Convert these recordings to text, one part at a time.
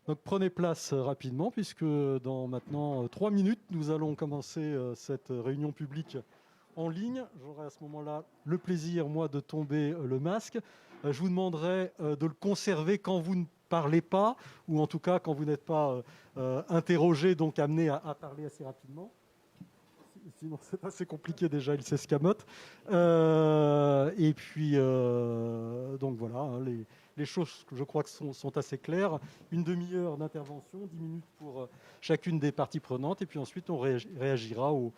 Donc prenez place rapidement, puisque dans maintenant 3 minutes, nous allons commencer cette réunion publique en ligne. J'aurai à ce moment-là le plaisir, moi, de tomber le masque. Je vous demanderai de le conserver quand vous ne parlez pas, ou en tout cas quand vous n'êtes pas interrogé, donc amené à parler assez rapidement. Sinon, c'est assez compliqué déjà, il s'escamote. Et puis, donc voilà, hein, les choses, je crois, que sont assez claires. Une demi-heure d'intervention, 10 minutes pour chacune des parties prenantes. Et puis ensuite, on réagira aux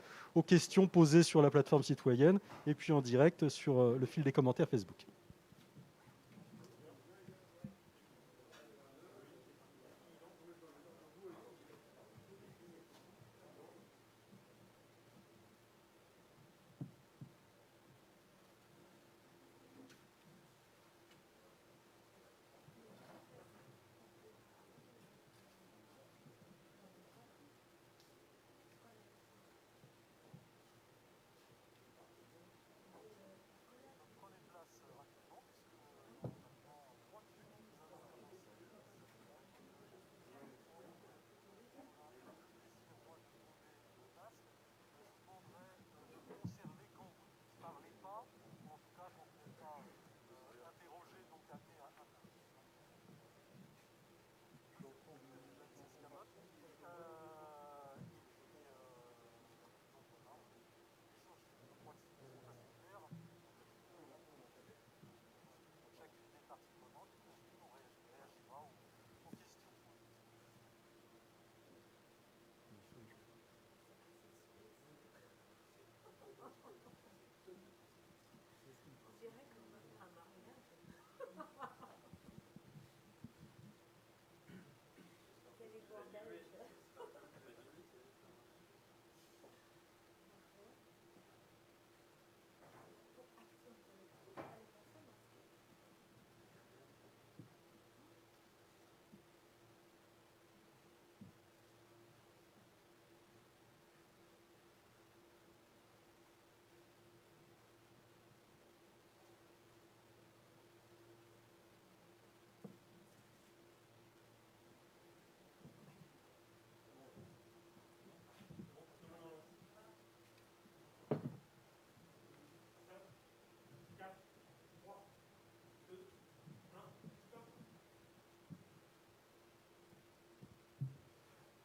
questions posées sur la plateforme citoyenne et puis en direct sur le fil des commentaires Facebook.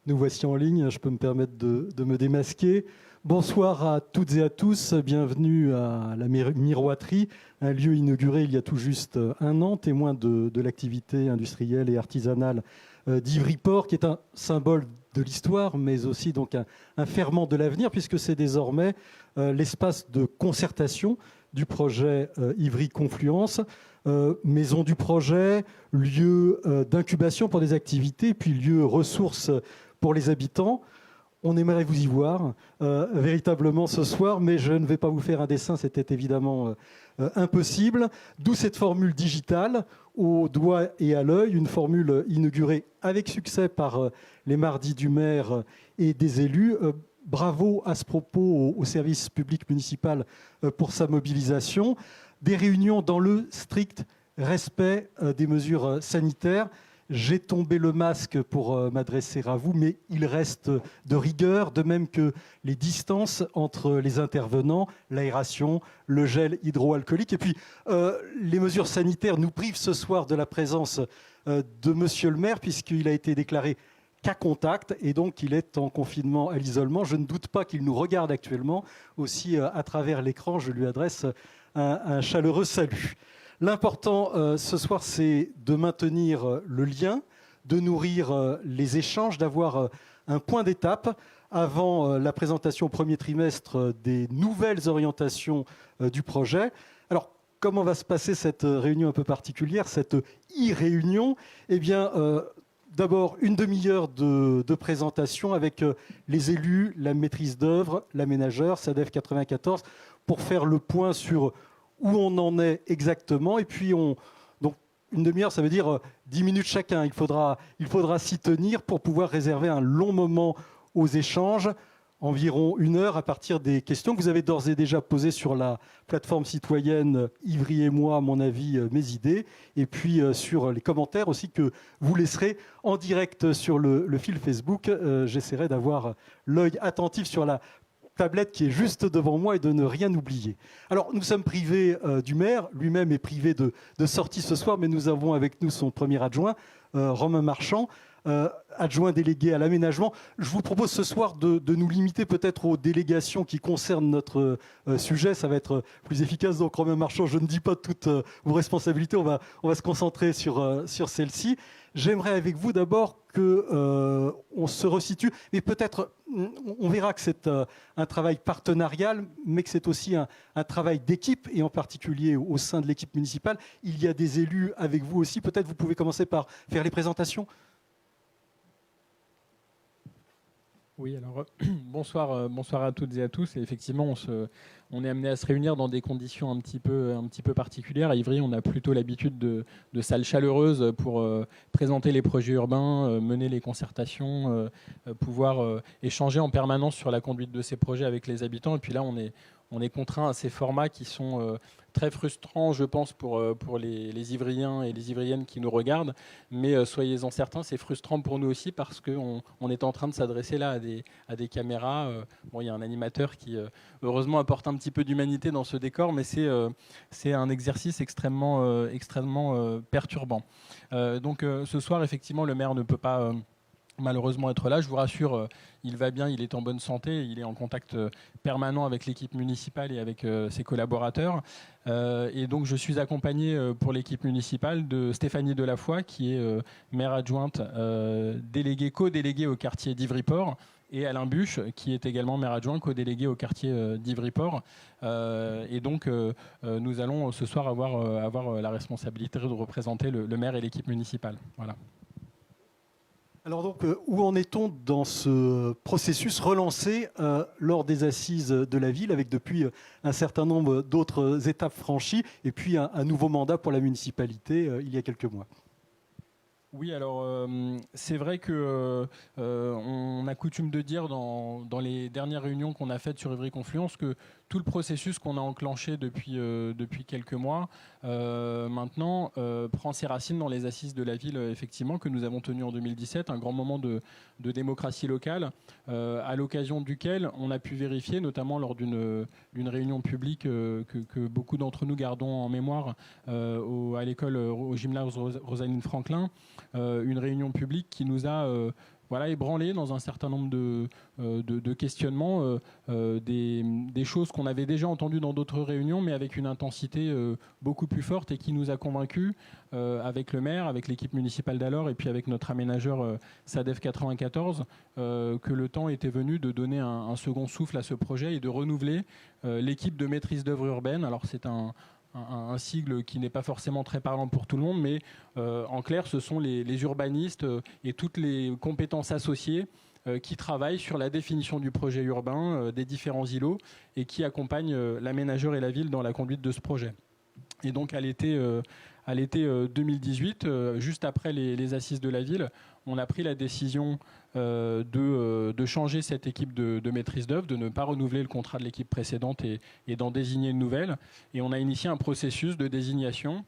Nous voici en ligne, je peux me permettre de me démasquer. Bonsoir à toutes et à tous, bienvenue à la Miroiterie, un lieu inauguré il y a tout juste un an, témoin de l'activité industrielle et artisanale d'Ivry-Port, qui est un symbole de l'histoire, mais aussi donc un ferment de l'avenir, puisque c'est désormais l'espace de concertation du projet Ivry Confluence, maison du projet, lieu d'incubation pour des activités, puis lieu ressources pour les habitants. On aimerait vous y voir véritablement ce soir, mais je ne vais pas vous faire un dessin, c'était évidemment impossible. D'où cette formule digitale, au doigt et à l'œil, une formule inaugurée avec succès par les mardis du maire et des élus. Bravo à ce propos au service public municipal pour sa mobilisation. Des réunions dans le strict respect des mesures sanitaires. J'ai tombé le masque pour m'adresser à vous, mais il reste de rigueur, de même que les distances entre les intervenants, l'aération, le gel hydroalcoolique. Et puis, les mesures sanitaires nous privent ce soir de la présence de monsieur le maire, puisqu'il a été déclaré cas contact, et donc il est en confinement à l'isolement. Je ne doute pas qu'il nous regarde actuellement. Aussi, à travers l'écran, je lui adresse un chaleureux salut. L'important ce soir, c'est de maintenir le lien, de nourrir les échanges, d'avoir un point d'étape avant la présentation au premier trimestre des nouvelles orientations du projet. Alors, comment va se passer cette réunion un peu particulière, cette e-réunion ? Eh bien, d'abord, une demi-heure de présentation avec les élus, la maîtrise d'œuvre, l'aménageur, SADEF 94, pour faire le point sur où on en est exactement. Et puis, donc une demi-heure, ça veut dire 10 minutes chacun. Il faudra s'y tenir pour pouvoir réserver un long moment aux échanges. environ 1 heure à partir des questions que vous avez d'ores et déjà posées sur la plateforme citoyenne Ivry et moi, mon avis, mes idées, et puis sur les commentaires aussi que vous laisserez en direct sur le fil Facebook. J'essaierai d'avoir l'œil attentif sur la tablette qui est juste devant moi et de ne rien oublier. Alors, nous sommes privés du maire. Lui-même est privé de sortie ce soir, mais nous avons avec nous son premier adjoint, Romain Marchand, adjoint délégué à l'aménagement. Je vous propose ce soir de nous limiter peut-être aux délégations qui concernent notre sujet. Ça va être plus efficace. Donc, Romain Marchand, je ne dis pas toutes vos responsabilités. On va se concentrer sur celle-ci. J'aimerais avec vous d'abord qu'on se resitue, mais peut-être on verra que c'est un travail partenarial, mais que c'est aussi un travail d'équipe, et en particulier au sein de l'équipe municipale. Il y a des élus avec vous aussi. Peut-être vous pouvez commencer par faire les présentations. Oui, alors bonsoir à toutes et à tous. Et effectivement, on est amené à se réunir dans des conditions un petit peu particulières. À Ivry, on a plutôt l'habitude de salles chaleureuses pour présenter les projets urbains, mener les concertations, pouvoir échanger en permanence sur la conduite de ces projets avec les habitants. Et puis là, on est contraint à ces formats qui sont très frustrants, je pense, pour les Ivriens et les Ivriennes qui nous regardent. Mais soyez-en certains, c'est frustrant pour nous aussi parce qu'on est en train de s'adresser là à des caméras. Bon, il y a un animateur qui, heureusement, apporte un petit peu d'humanité dans ce décor, mais c'est un exercice extrêmement perturbant. Donc ce soir, effectivement, le maire ne peut pas malheureusement être là. Je vous rassure, il va bien, il est en bonne santé, il est en contact permanent avec l'équipe municipale et avec ses collaborateurs. Et donc je suis accompagné pour l'équipe municipale de Stéphanie Delafoy, qui est maire adjointe, co-déléguée au quartier d'Ivry-Port, et Alain Buche, qui est également maire adjoint, co-délégué au quartier d'Ivry-Port. Et donc nous allons ce soir avoir la responsabilité de représenter le maire et l'équipe municipale. Voilà. Alors donc, où en est-on dans ce processus relancé lors des assises de la ville, avec depuis un certain nombre d'autres étapes franchies, et puis un nouveau mandat pour la municipalité il y a quelques mois? Oui, alors c'est vrai que on a coutume de dire dans les dernières réunions qu'on a faites sur Ivry Confluence que tout le processus qu'on a enclenché depuis quelques mois maintenant prend ses racines dans les assises de la ville, effectivement, que nous avons tenues en 2017, un grand moment de démocratie locale, à l'occasion duquel on a pu vérifier, notamment lors d'une réunion publique que beaucoup d'entre nous gardons en mémoire à l'école, au gymnase Rosaline Franklin, une réunion publique qui nous a ébranlé dans un certain nombre de questionnements, des choses qu'on avait déjà entendues dans d'autres réunions, mais avec une intensité beaucoup plus forte, et qui nous a convaincus, avec le maire, avec l'équipe municipale d'alors, et puis avec notre aménageur SADEF 94, que le temps était venu de donner un second souffle à ce projet et de renouveler l'équipe de maîtrise d'œuvre urbaine. Alors c'est un sigle qui n'est pas forcément très parlant pour tout le monde, mais en clair, ce sont les urbanistes et toutes les compétences associées qui travaillent sur la définition du projet urbain, des différents îlots, et qui accompagnent l'aménageur et la ville dans la conduite de ce projet. Et donc à l'été 2018, juste après les assises de la ville, on a pris la décision de changer cette équipe de maîtrise d'œuvre, de ne pas renouveler le contrat de l'équipe précédente et d'en désigner une nouvelle. Et on a initié un processus de désignation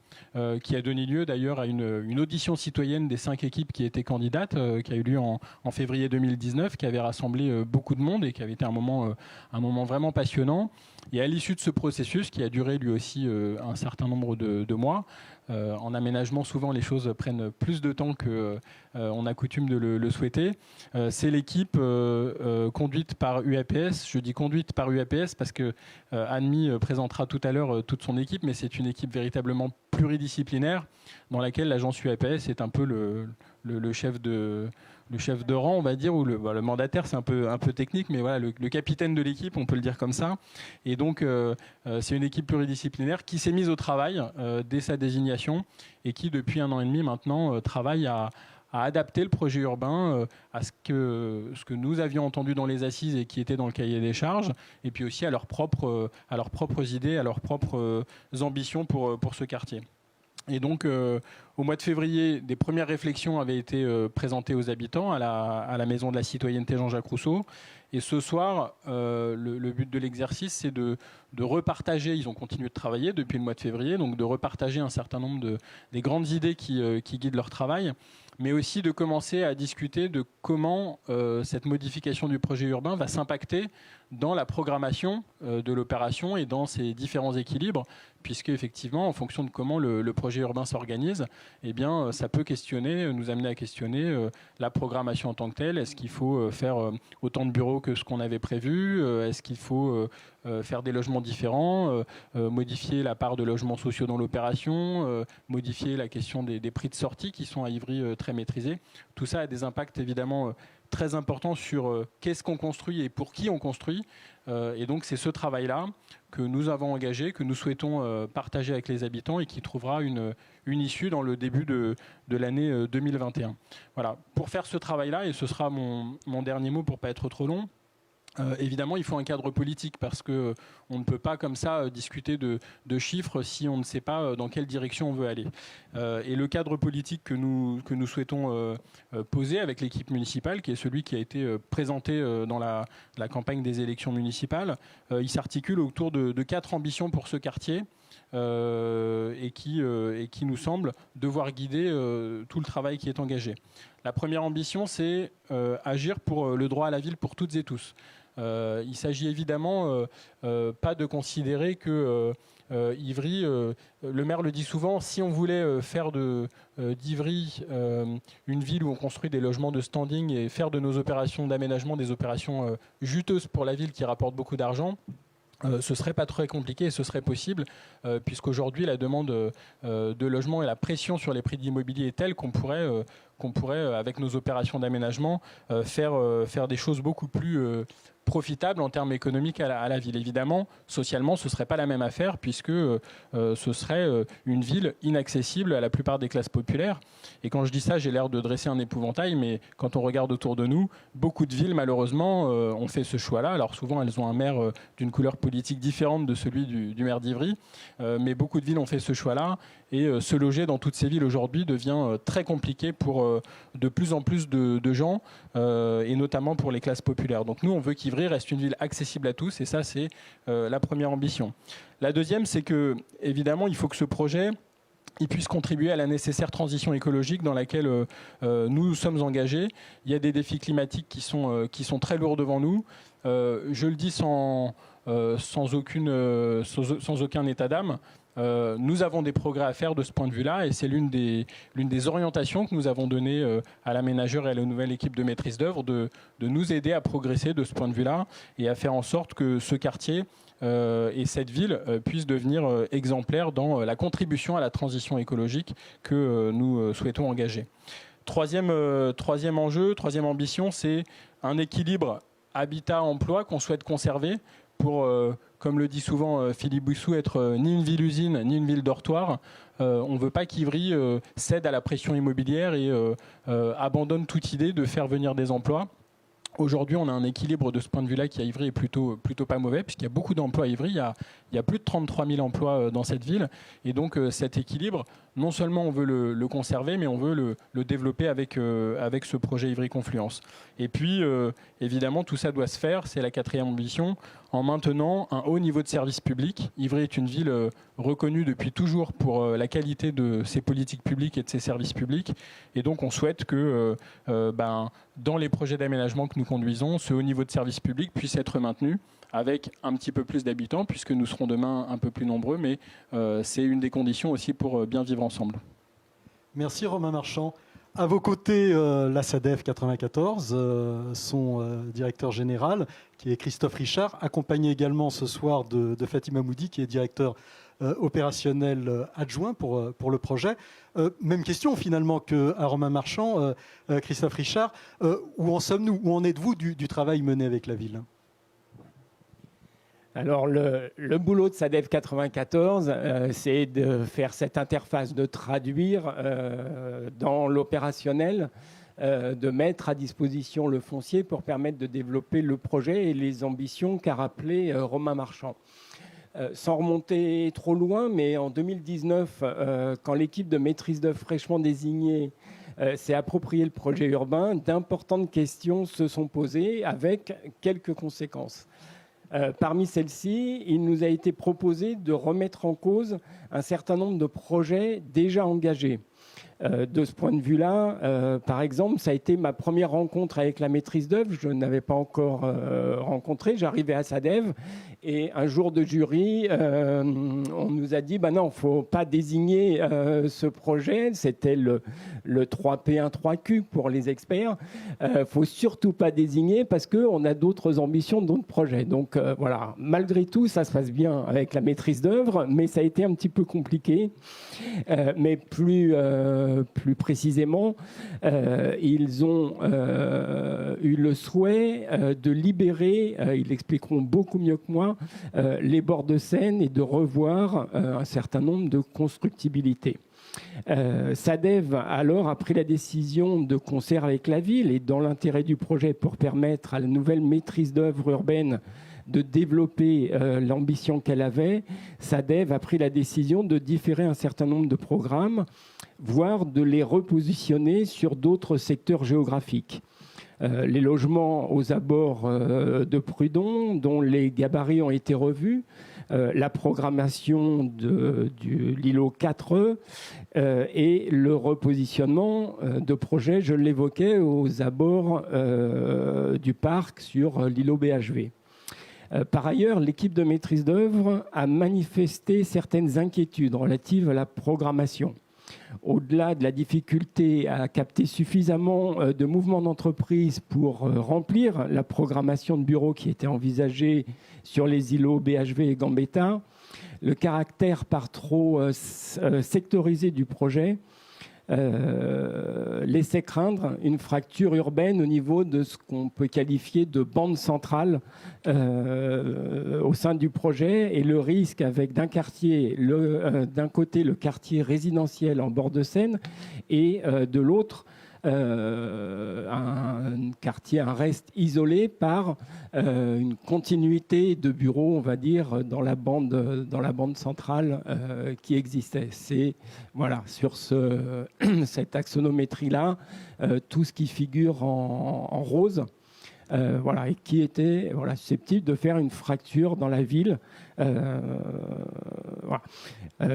qui a donné lieu d'ailleurs à une audition citoyenne des 5 équipes qui étaient candidates, qui a eu lieu en février 2019, qui avait rassemblé beaucoup de monde et qui avait été un moment vraiment passionnant. Et à l'issue de ce processus, qui a duré lui aussi un certain nombre de mois, en aménagement, souvent les choses prennent plus de temps qu'on a coutume de le souhaiter. C'est l'équipe conduite par UAPS. Je dis conduite par UAPS parce que Anne-Mi présentera tout à l'heure toute son équipe, mais c'est une équipe véritablement pluridisciplinaire dans laquelle l'agence UAPS est un peu le chef de rang, on va dire, ou le mandataire, c'est un peu technique, mais voilà, le capitaine de l'équipe, on peut le dire comme ça. Et donc, c'est une équipe pluridisciplinaire qui s'est mise au travail dès sa désignation, et qui, depuis 1 an et demi maintenant, travaille à adapter le projet urbain à ce que nous avions entendu dans les assises et qui était dans le cahier des charges, et puis aussi à leurs propres idées, à leurs propres ambitions pour ce quartier. Et donc, au mois de février, des premières réflexions avaient été présentées aux habitants à la Maison de la Citoyenneté Jean-Jacques Rousseau. Et ce soir, le but de l'exercice, c'est de repartager, ils ont continué de travailler depuis le mois de février, donc de repartager un certain nombre des grandes idées qui guident leur travail, mais aussi de commencer à discuter de comment cette modification du projet urbain va s'impacter dans la programmation de l'opération et dans ses différents équilibres, puisque effectivement, en fonction de comment le projet urbain s'organise, eh bien, ça peut nous amener à questionner la programmation en tant que telle. Est-ce qu'il faut faire autant de bureaux que ce qu'on avait prévu? Est-ce qu'il faut faire des logements différents, modifier la part de logements sociaux dans l'opération, modifier la question des prix de sortie qui sont à Ivry très maîtrisés? Tout ça a des impacts évidemment très important sur qu'est-ce qu'on construit et pour qui on construit. Et donc c'est ce travail-là que nous avons engagé, que nous souhaitons partager avec les habitants et qui trouvera une issue dans le début de l'année 2021. Voilà. Pour faire ce travail-là, et ce sera mon dernier mot pour ne pas être trop long, évidemment, il faut un cadre politique parce qu'on ne peut pas comme ça discuter de chiffres si on ne sait pas dans quelle direction on veut aller. Et le cadre politique que nous souhaitons poser avec l'équipe municipale, qui est celui qui a été présenté dans la campagne des élections municipales, il s'articule autour de 4 ambitions pour ce quartier. Et qui nous semble devoir guider tout le travail qui est engagé. La première ambition, c'est agir pour le droit à la ville pour toutes et tous. Il s'agit évidemment pas de considérer que Ivry, le maire le dit souvent, si on voulait faire d'Ivry une ville où on construit des logements de standing et faire de nos opérations d'aménagement des opérations juteuses pour la ville qui rapportent beaucoup d'argent, ce serait pas très compliqué et ce serait possible puisqu'aujourd'hui la demande de logement et la pression sur les prix de l'immobilier est telle qu'on pourrait avec nos opérations d'aménagement faire des choses beaucoup plus profitable en termes économiques à la ville. Évidemment, socialement, ce ne serait pas la même affaire puisque ce serait une ville inaccessible à la plupart des classes populaires. Et quand je dis ça, j'ai l'air de dresser un épouvantail, mais quand on regarde autour de nous, beaucoup de villes, malheureusement, ont fait ce choix-là. Alors souvent, elles ont un maire d'une couleur politique différente de celui du maire d'Ivry, mais beaucoup de villes ont fait ce choix-là. Et se loger dans toutes ces villes aujourd'hui devient très compliqué pour de plus en plus de gens, et notamment pour les classes populaires. Donc nous, on veut qu'Ivry reste une ville accessible à tous, et ça, c'est la première ambition. La deuxième, c'est que, évidemment, il faut que ce projet il puisse contribuer à la nécessaire transition écologique dans laquelle nous sommes engagés. Il y a des défis climatiques qui sont très lourds devant nous. Je le dis sans aucun état d'âme. Nous avons des progrès à faire de ce point de vue-là et c'est l'une des orientations que nous avons données à l'aménageur et à la nouvelle équipe de maîtrise d'œuvre de nous aider à progresser de ce point de vue-là et à faire en sorte que ce quartier et cette ville puissent devenir exemplaires dans la contribution à la transition écologique que nous souhaitons engager. Troisième enjeu, troisième ambition, c'est un équilibre habitat-emploi qu'on souhaite conserver pour, comme le dit souvent Philippe Boussou, être ni une ville-usine, ni une ville-dortoir. On ne veut pas qu'Ivry cède à la pression immobilière et abandonne toute idée de faire venir des emplois. Aujourd'hui, on a un équilibre de ce point de vue-là qui à Ivry est plutôt pas mauvais, puisqu'il y a beaucoup d'emplois à Ivry. Il y a plus de 33 000 emplois dans cette ville. Et donc cet équilibre, non seulement on veut le conserver, mais on veut le développer avec ce projet Ivry Confluence. Et puis, évidemment, tout ça doit se faire, c'est la quatrième ambition, en maintenant un haut niveau de service public. Ivry est une ville reconnue depuis toujours pour la qualité de ses politiques publiques et de ses services publics. Et donc, on souhaite que dans les projets d'aménagement que nous conduisons, ce haut niveau de service public puisse être maintenu avec un petit peu plus d'habitants, puisque nous serons demain un peu plus nombreux, mais c'est une des conditions aussi pour bien vivre ensemble. Merci Romain Marchand. À vos côtés, la SADEF 94, son directeur général, qui est Christophe Richard, accompagné également ce soir de Fatima Moudi, qui est directeur opérationnel adjoint pour le projet. Même question finalement qu'à Romain Marchand, Christophe Richard. Où en sommes-nous? Où en êtes-vous du travail mené avec la ville? Alors, le boulot de SADEF 94, c'est de faire cette interface, de traduire dans l'opérationnel, de mettre à disposition le foncier pour permettre de développer le projet et les ambitions qu'a rappelé Romain Marchand. Sans remonter trop loin, mais en 2019, quand l'équipe de maîtrise d'œuvre fraîchement désignée s'est approprié le projet urbain, d'importantes questions se sont posées avec quelques conséquences. Parmi celles-ci, il nous a été proposé de remettre en cause un certain nombre de projets déjà engagés. De ce point de vue-là, par exemple, ça a été ma première rencontre avec la maîtrise d'œuvre. Je n'avais pas encore rencontré. J'arrivais à SADEV et un jour de jury, on nous a dit non, il ne faut pas désigner ce projet. C'était le 3P1, 3Q pour les experts. Il ne faut surtout pas désigner parce qu'on a d'autres ambitions, d'autres projets. Donc voilà, malgré tout, ça se passe bien avec la maîtrise d'œuvre, mais ça a été un petit peu compliqué. Mais plus précisément, ils ont eu le souhait de libérer, ils l'expliqueront beaucoup mieux que moi, les bords de Seine et de revoir un certain nombre de constructibilités. SADEV alors a pris la décision, de concert avec la ville et dans l'intérêt du projet pour permettre à la nouvelle maîtrise d'œuvre urbaine de développer l'ambition qu'elle avait, SADEV a pris la décision de différer un certain nombre de programmes, voire de les repositionner sur d'autres secteurs géographiques. Les logements aux abords de Prud'hon, dont les gabarits ont été revus, la programmation de l'îlot 4E et le repositionnement de projets, je l'évoquais, aux abords du parc sur l'îlot BHV. Par ailleurs, l'équipe de maîtrise d'œuvre a manifesté certaines inquiétudes relatives à la programmation. Au-delà de la difficulté à capter suffisamment de mouvements d'entreprise pour remplir la programmation de bureaux qui était envisagée sur les îlots BHV et Gambetta, le caractère par trop sectorisé du projet laissait craindre une fracture urbaine au niveau de ce qu'on peut qualifier de bande centrale au sein du projet, et le risque avec d'un côté le quartier résidentiel en bord de Seine et de l'autre un quartier, un reste isolé par une continuité de bureaux, on va dire, dans la bande centrale qui existait. C'est voilà, sur cette axonométrie-là, tout ce qui figure en rose. Voilà, et qui était susceptible de faire une fracture dans la ville. Voilà.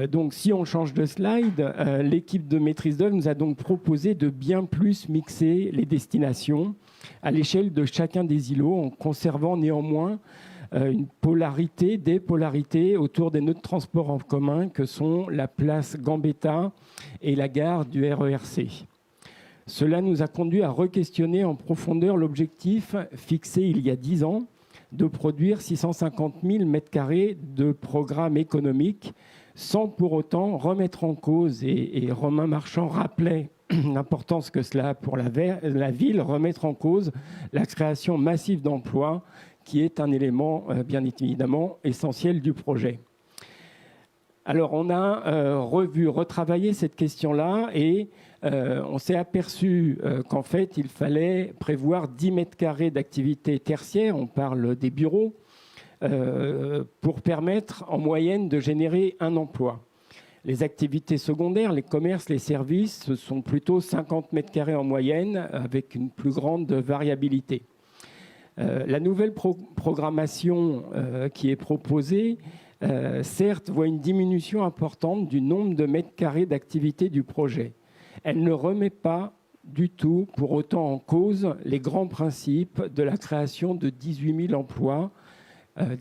Donc, si on change de slide, l'équipe de maîtrise d'œuvre nous a donc proposé de bien plus mixer les destinations à l'échelle de chacun des îlots, en conservant néanmoins des polarités autour des nœuds de transport en commun que sont la place Gambetta et la gare du RERC. Cela nous a conduit à re-questionner en profondeur l'objectif fixé il y a 10 ans de produire 650 000 m² de programme économique, sans pour autant remettre en cause, et Romain Marchand rappelait l'importance que cela a pour la ville, remettre en cause la création massive d'emplois, qui est un élément bien évidemment essentiel du projet. Alors on a retravaillé cette question-là et on s'est aperçu qu'en fait, il fallait prévoir 10 m² d'activité tertiaire, on parle des bureaux, pour permettre en moyenne de générer un emploi. Les activités secondaires, les commerces, les services, ce sont plutôt 50 m² en moyenne, avec une plus grande variabilité. La nouvelle programmation qui est proposée, certes, voit une diminution importante du nombre de m² d'activité du projet. Elle ne remet pas du tout pour autant en cause les grands principes de la création de 18 000 emplois,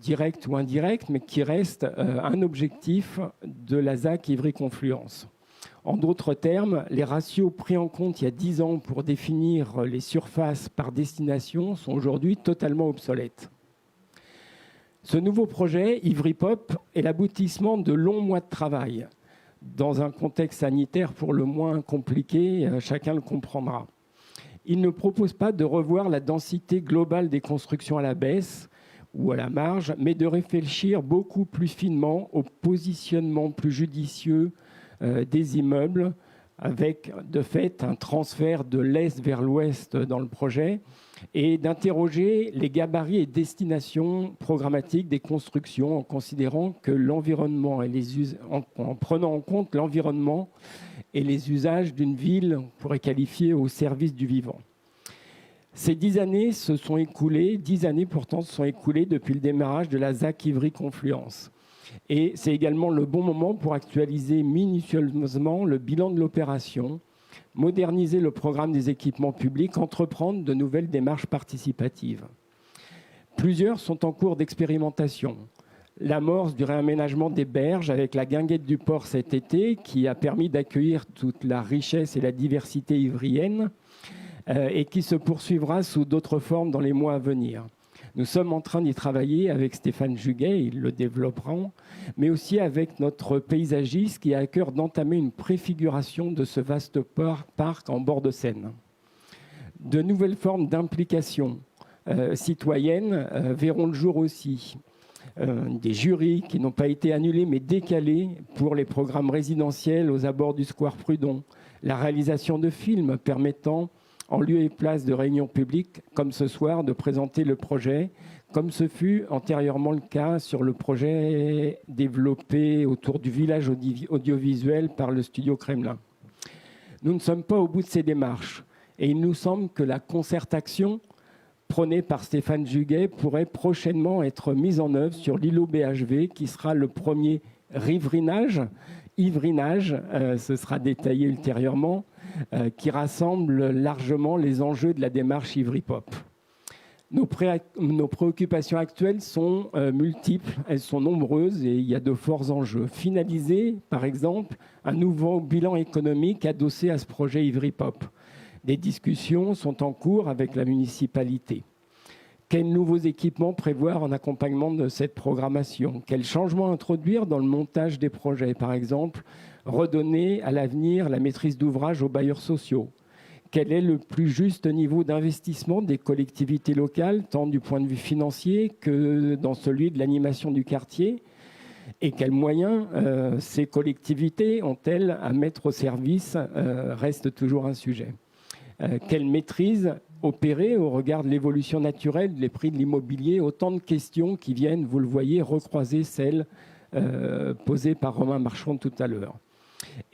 directs ou indirects, mais qui restent un objectif de la ZAC Ivry-Confluence. En d'autres termes, les ratios pris en compte il y a 10 ans pour définir les surfaces par destination sont aujourd'hui totalement obsolètes. Ce nouveau projet, Ivry-Pop, est l'aboutissement de longs mois de travail dans un contexte sanitaire pour le moins compliqué, chacun le comprendra. Il ne propose pas de revoir la densité globale des constructions à la baisse ou à la marge, mais de réfléchir beaucoup plus finement au positionnement plus judicieux des immeubles avec de fait un transfert de l'Est vers l'Ouest dans le projet, et d'interroger les gabarits et destinations programmatiques des constructions en considérant que l'environnement et en prenant en compte l'environnement et les usages d'une ville, on pourrait qualifier au service du vivant. Ces 10 années se sont écoulées, 10 années pourtant se sont écoulées depuis le démarrage de la ZAC Ivry-Confluence. Et c'est également le bon moment pour actualiser minutieusement le bilan de l'opération, moderniser le programme des équipements publics, entreprendre de nouvelles démarches participatives. Plusieurs sont en cours d'expérimentation. L'amorce du réaménagement des berges avec la guinguette du port cet été, qui a permis d'accueillir toute la richesse et la diversité ivrienne, et qui se poursuivra sous d'autres formes dans les mois à venir. Nous sommes en train d'y travailler avec Stéphane Juguet, ils le développeront, mais aussi avec notre paysagiste qui a à cœur d'entamer une préfiguration de ce vaste parc en bord de Seine. De nouvelles formes d'implication citoyenne verront le jour aussi. Des jurys qui n'ont pas été annulés mais décalés pour les programmes résidentiels aux abords du square Prudhon. La réalisation de films permettant, en lieu et place de réunions publiques, comme ce soir, de présenter le projet, comme ce fut antérieurement le cas sur le projet développé autour du village audiovisuel par le studio Kremlin. Nous ne sommes pas au bout de ces démarches et il nous semble que la concertation prônée par Stéphane Juguet pourrait prochainement être mise en œuvre sur l'îlot BHV qui sera le premier ivrinage, ce sera détaillé ultérieurement, qui rassemble largement les enjeux de la démarche Ivry-Pop. Nos préoccupations actuelles sont multiples, elles sont nombreuses et il y a de forts enjeux. Finaliser, par exemple, un nouveau bilan économique adossé à ce projet Ivry-Pop. Des discussions sont en cours avec la municipalité. Quels nouveaux équipements prévoir en accompagnement de cette programmation? Quels changements introduire dans le montage des projets? Par exemple, redonner à l'avenir la maîtrise d'ouvrage aux bailleurs sociaux. Quel est le plus juste niveau d'investissement des collectivités locales, tant du point de vue financier que dans celui de l'animation du quartier? Et quels moyens ces collectivités ont-elles à mettre au service reste toujours un sujet. Quelle maîtrise opérer au regard de l'évolution naturelle des prix de l'immobilier? Autant de questions qui viennent, vous le voyez, recroiser celles posées par Romain Marchand tout à l'heure.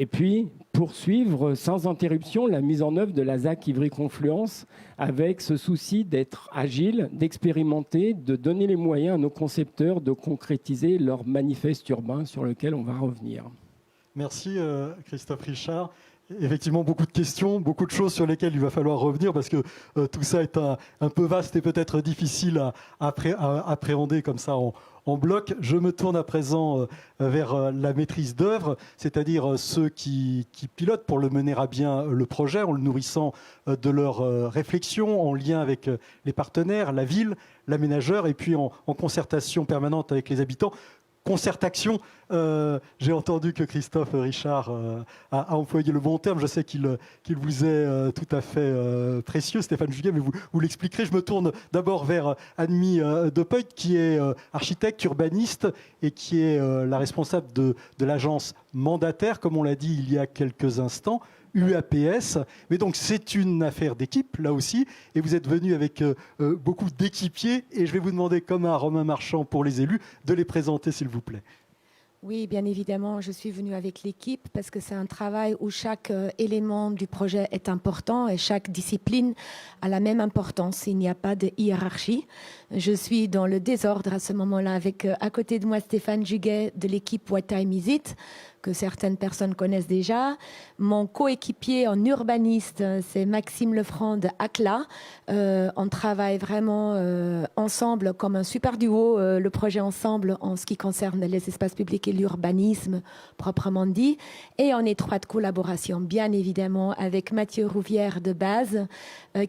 Et puis, poursuivre sans interruption la mise en œuvre de la ZAC Ivry-Confluence avec ce souci d'être agile, d'expérimenter, de donner les moyens à nos concepteurs de concrétiser leur manifeste urbain sur lequel on va revenir. Merci Christophe Richard. Effectivement, beaucoup de questions, beaucoup de choses sur lesquelles il va falloir revenir parce que tout ça est un peu vaste et peut-être difficile à appréhender comme ça en bloc. Je me tourne à présent vers la maîtrise d'œuvre, c'est-à-dire ceux qui pilotent pour le mener à bien le projet en le nourrissant de leurs réflexions en lien avec les partenaires, la ville, l'aménageur et puis en concertation permanente avec les habitants. Concertation, j'ai entendu que Christophe Richard a employé le bon terme. Je sais qu'il vous est tout à fait précieux, Stéphane Juguet, mais vous l'expliquerez. Je me tourne d'abord vers Annemie Depeut, qui est architecte, urbaniste et qui est la responsable de l'agence mandataire, comme on l'a dit il y a quelques instants, UAPS. Mais donc c'est une affaire d'équipe, là aussi, et vous êtes venu avec beaucoup d'équipiers, et je vais vous demander, comme à Romain Marchand pour les élus, de les présenter, s'il vous plaît. Oui, bien évidemment, je suis venue avec l'équipe parce que c'est un travail où chaque élément du projet est important et chaque discipline a la même importance. Il n'y a pas de hiérarchie. Je suis dans le désordre à ce moment-là avec à côté de moi Stéphane Juguet de l'équipe What Time Is It, que certaines personnes connaissent déjà. Mon coéquipier en urbaniste, c'est Maxime Lefranc de ACLA. On travaille vraiment ensemble comme un super duo, le projet ensemble en ce qui concerne les espaces publics et l'urbanisme proprement dit. Et en étroite collaboration, bien évidemment, avec Mathieu Rouvière de Base,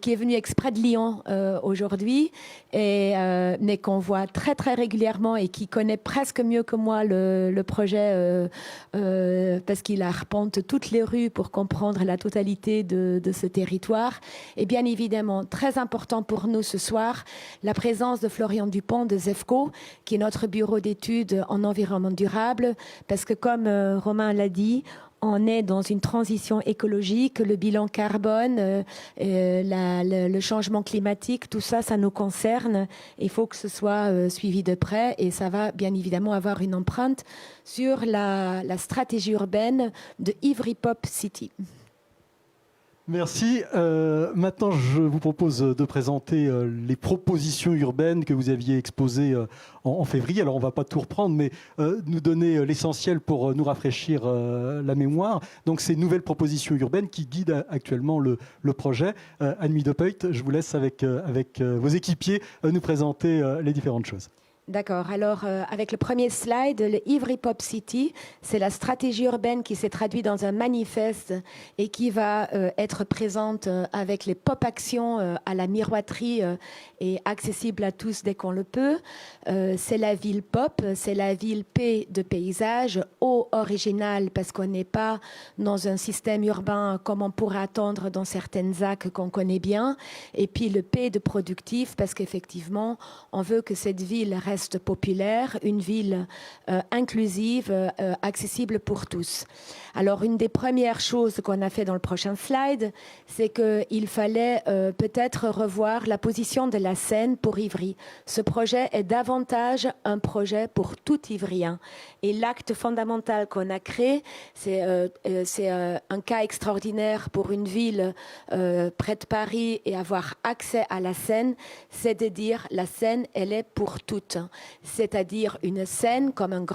qui est venu exprès de Lyon aujourd'hui, mais qu'on voit très très régulièrement et qui connaît presque mieux que moi le projet parce qu'il arpente toutes les rues pour comprendre la totalité de ce territoire. Et bien évidemment, très important pour nous ce soir, la présence de Florian Dupont de ZEFCO, qui est notre bureau d'études en environnement durable, parce que comme Romain l'a dit, on est dans une transition écologique, le bilan carbone, le changement climatique, tout ça, ça nous concerne. Il faut que ce soit suivi de près et ça va bien évidemment avoir une empreinte sur la stratégie urbaine de Ivry Pop City. Merci. Maintenant, je vous propose de présenter les propositions urbaines que vous aviez exposées en février. Alors, on ne va pas tout reprendre, mais nous donner l'essentiel pour nous rafraîchir la mémoire. Donc, ces nouvelles propositions urbaines qui guident actuellement le projet. Anne-Mie Depeut, je vous laisse avec vos équipiers nous présenter les différentes choses. D'accord. Alors, avec le premier slide, le Ivry Pop City, c'est la stratégie urbaine qui s'est traduite dans un manifeste et qui va être présente avec les pop actions à la miroiterie et accessible à tous dès qu'on le peut. C'est la ville pop, c'est la ville P de paysage, O original parce qu'on n'est pas dans un système urbain comme on pourrait attendre dans certaines ZAC qu'on connaît bien. Et puis le P de productif parce qu'effectivement, on veut que cette ville reste populaire, une ville inclusive, accessible pour tous. Alors, une des premières choses qu'on a fait dans le prochain slide, c'est qu'il fallait peut-être revoir la position de la Seine pour Ivry. Ce projet est davantage un projet pour tout Ivrien. Et l'acte fondamental qu'on a créé, c'est un cas extraordinaire pour une ville près de Paris et avoir accès à la Seine, c'est de dire la Seine, elle est pour toutes. C'est-à-dire une Seine comme un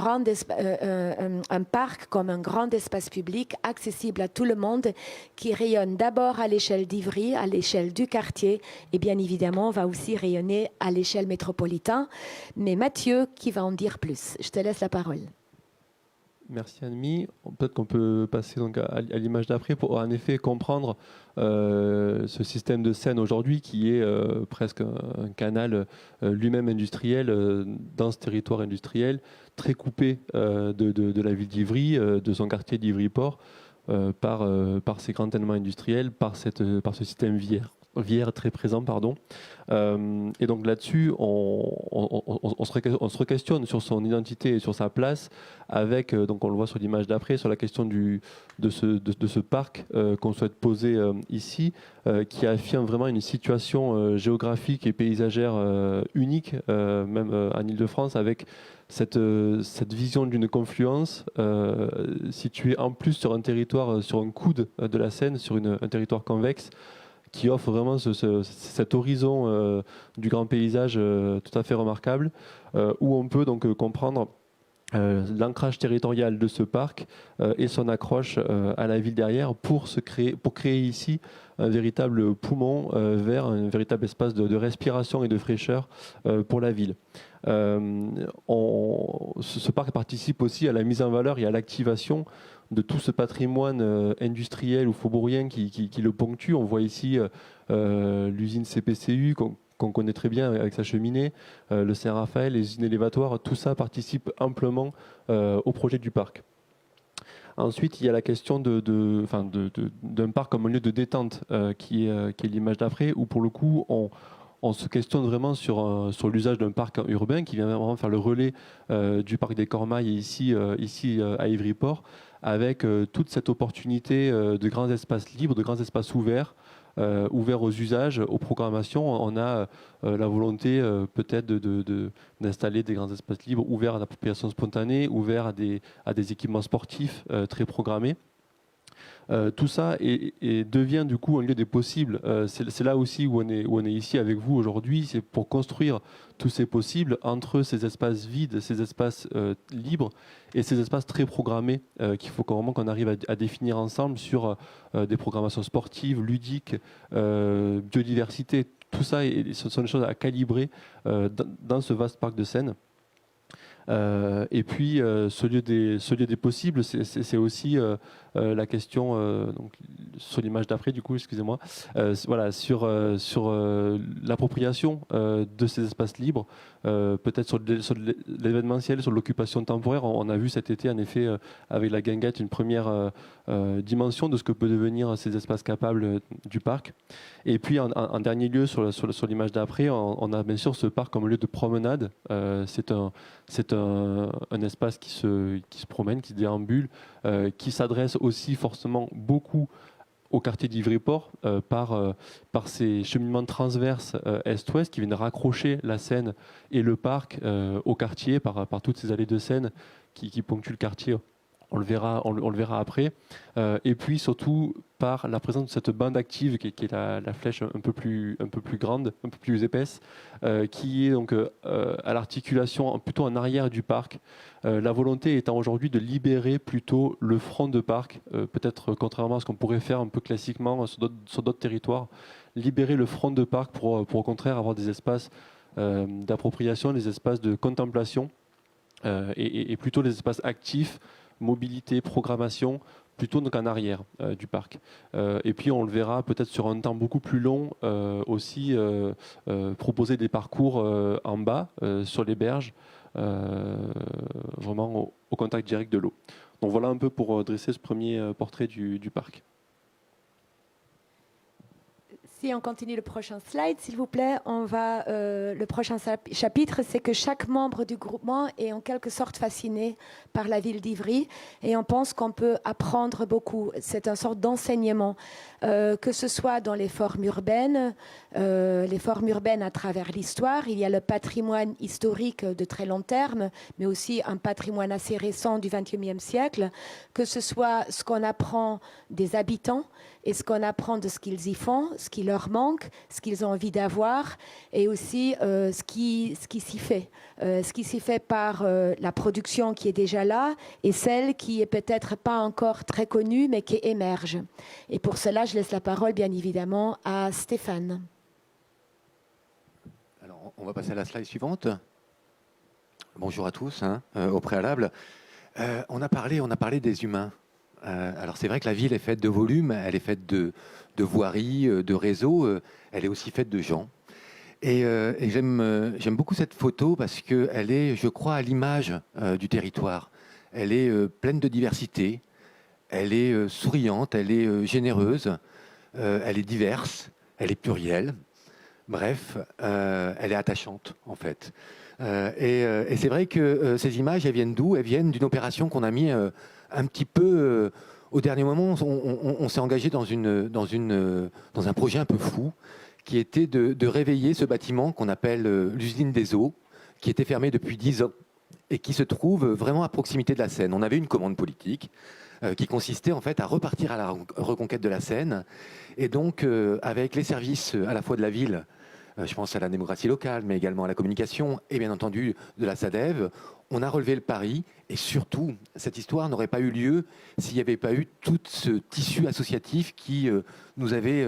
parc comme un grand espace public accessible à tout le monde qui rayonne d'abord à l'échelle d'Ivry, à l'échelle du quartier et bien évidemment va aussi rayonner à l'échelle métropolitaine. Mais Mathieu qui va en dire plus. Je te laisse la parole. Merci Anne-Mie. Peut-être qu'on peut passer donc à l'image d'après pour en effet comprendre ce système de Seine aujourd'hui qui est presque un canal lui-même industriel dans ce territoire industriel très coupé de la ville d'Ivry, de son quartier d'Ivry-Port par ces grands événements industriels, par ce système viaire très présent, pardon. Et donc là-dessus, on se re-questionne sur son identité et sur sa place avec, donc on le voit sur l'image d'après, sur la question de ce parc qu'on souhaite poser ici, qui affirme vraiment une situation géographique et paysagère unique, même en Ile-de-France, avec cette vision d'une confluence située en plus sur un territoire, sur un coude de la Seine, sur un territoire convexe, qui offre vraiment cet horizon du grand paysage tout à fait remarquable, où on peut donc comprendre l'ancrage territorial de ce parc et son accroche à la ville derrière pour créer ici un véritable poumon vert, un véritable espace de respiration et de fraîcheur pour la ville. Ce parc participe aussi à la mise en valeur et à l'activation de tout ce patrimoine industriel ou faubourien qui le ponctue. On voit ici l'usine CPCU qu'on connaît très bien avec sa cheminée, le Saint-Raphaël, les usines élévatoires, tout ça participe amplement au projet du parc. Ensuite, il y a la question d'un parc comme un lieu de détente qui est l'image d'après, où pour le coup, on se questionne vraiment sur l'usage d'un parc urbain qui vient vraiment faire le relais du parc des Cormailles ici à Ivry-Port, avec toute cette opportunité de grands espaces libres, de grands espaces ouverts aux usages, aux programmations. On a la volonté peut-être d'installer des grands espaces libres ouverts à la population spontanée, ouverts à des équipements sportifs très programmés. Tout ça devient du coup un lieu des possibles. C'est là aussi où on est ici avec vous aujourd'hui, c'est pour construire tous ces possibles entre ces espaces vides, ces espaces libres et ces espaces très programmés qu'il faut vraiment qu'on arrive à définir ensemble sur des programmations sportives, ludiques, biodiversité. Tout ça, ce sont des choses à calibrer dans ce vaste parc de Seine. Et puis ce lieu des possibles, c'est aussi la question donc, sur l'image d'après du coup, excusez-moi, voilà, sur l'appropriation de ces espaces libres, peut-être sur l'événementiel, sur l'occupation temporaire. On a vu cet été en effet avec la guinguette une première dimension de ce que peut devenir ces espaces capables du parc. Et puis en dernier lieu sur l'image d'après, on a bien sûr ce parc comme lieu de promenade. C'est un espace qui se promène, qui se déambule, qui s'adresse aussi forcément beaucoup au quartier d'Ivry-Port par ces cheminements transverses est-ouest qui viennent raccrocher la Seine et le parc au quartier par toutes ces allées de Seine qui ponctuent le quartier. On le verra après. Et puis surtout par la présence de cette bande active qui est la flèche un peu plus grande, un peu plus épaisse, qui est donc à l'articulation plutôt en arrière du parc. La volonté étant aujourd'hui de libérer plutôt le front de parc, peut-être contrairement à ce qu'on pourrait faire un peu classiquement sur d'autres territoires, libérer le front de parc pour au contraire avoir des espaces d'appropriation, des espaces de contemplation et plutôt des espaces actifs, mobilité, programmation, plutôt donc en arrière du parc. Et puis on le verra peut-être sur un temps beaucoup plus long aussi proposer des parcours en bas, sur les berges, vraiment au contact direct de l'eau. Donc voilà un peu pour dresser ce premier portrait du parc. Si on continue le prochain slide, s'il vous plaît, le prochain chapitre, c'est que chaque membre du groupement est en quelque sorte fasciné par la ville d'Ivry et on pense qu'on peut apprendre beaucoup. C'est une sorte d'enseignement, que ce soit dans les formes urbaines à travers l'histoire. Il y a le patrimoine historique de très long terme, mais aussi un patrimoine assez récent du XXIe siècle, que ce soit ce qu'on apprend des habitants et ce qu'on apprend de ce qu'ils y font, ce qui leur manque, ce qu'ils ont envie d'avoir, et aussi ce qui s'y fait. Ce qui s'y fait par la production qui est déjà là, et celle qui est peut-être pas encore très connue, mais qui émerge. Et pour cela, je laisse la parole, bien évidemment, à Stéphane. Alors, on va passer à la slide suivante. Bonjour à tous, au préalable. On a parlé des humains. Alors c'est vrai que la ville est faite de volume, elle est faite de voiries, de réseaux, elle est aussi faite de gens. Et j'aime beaucoup cette photo parce qu'elle est, je crois, à l'image du territoire. Elle est pleine de diversité, elle est souriante, elle est généreuse, elle est diverse, elle est plurielle. Bref, elle est attachante en fait. Et c'est vrai que ces images, elles viennent d'où ? Elles viennent d'une opération qu'on a mis un petit peu au dernier moment. On s'est engagé dans un projet un peu fou qui était de réveiller ce bâtiment qu'on appelle l'usine des eaux, qui était fermé depuis 10 ans et qui se trouve vraiment à proximité de la Seine. On avait une commande politique qui consistait en fait à repartir à la reconquête de la Seine. Et donc, avec les services à la fois de la ville, je pense à la démocratie locale, mais également à la communication et bien entendu de la SADEV, on a relevé le pari. Et surtout, cette histoire n'aurait pas eu lieu s'il n'y avait pas eu tout ce tissu associatif qui nous avait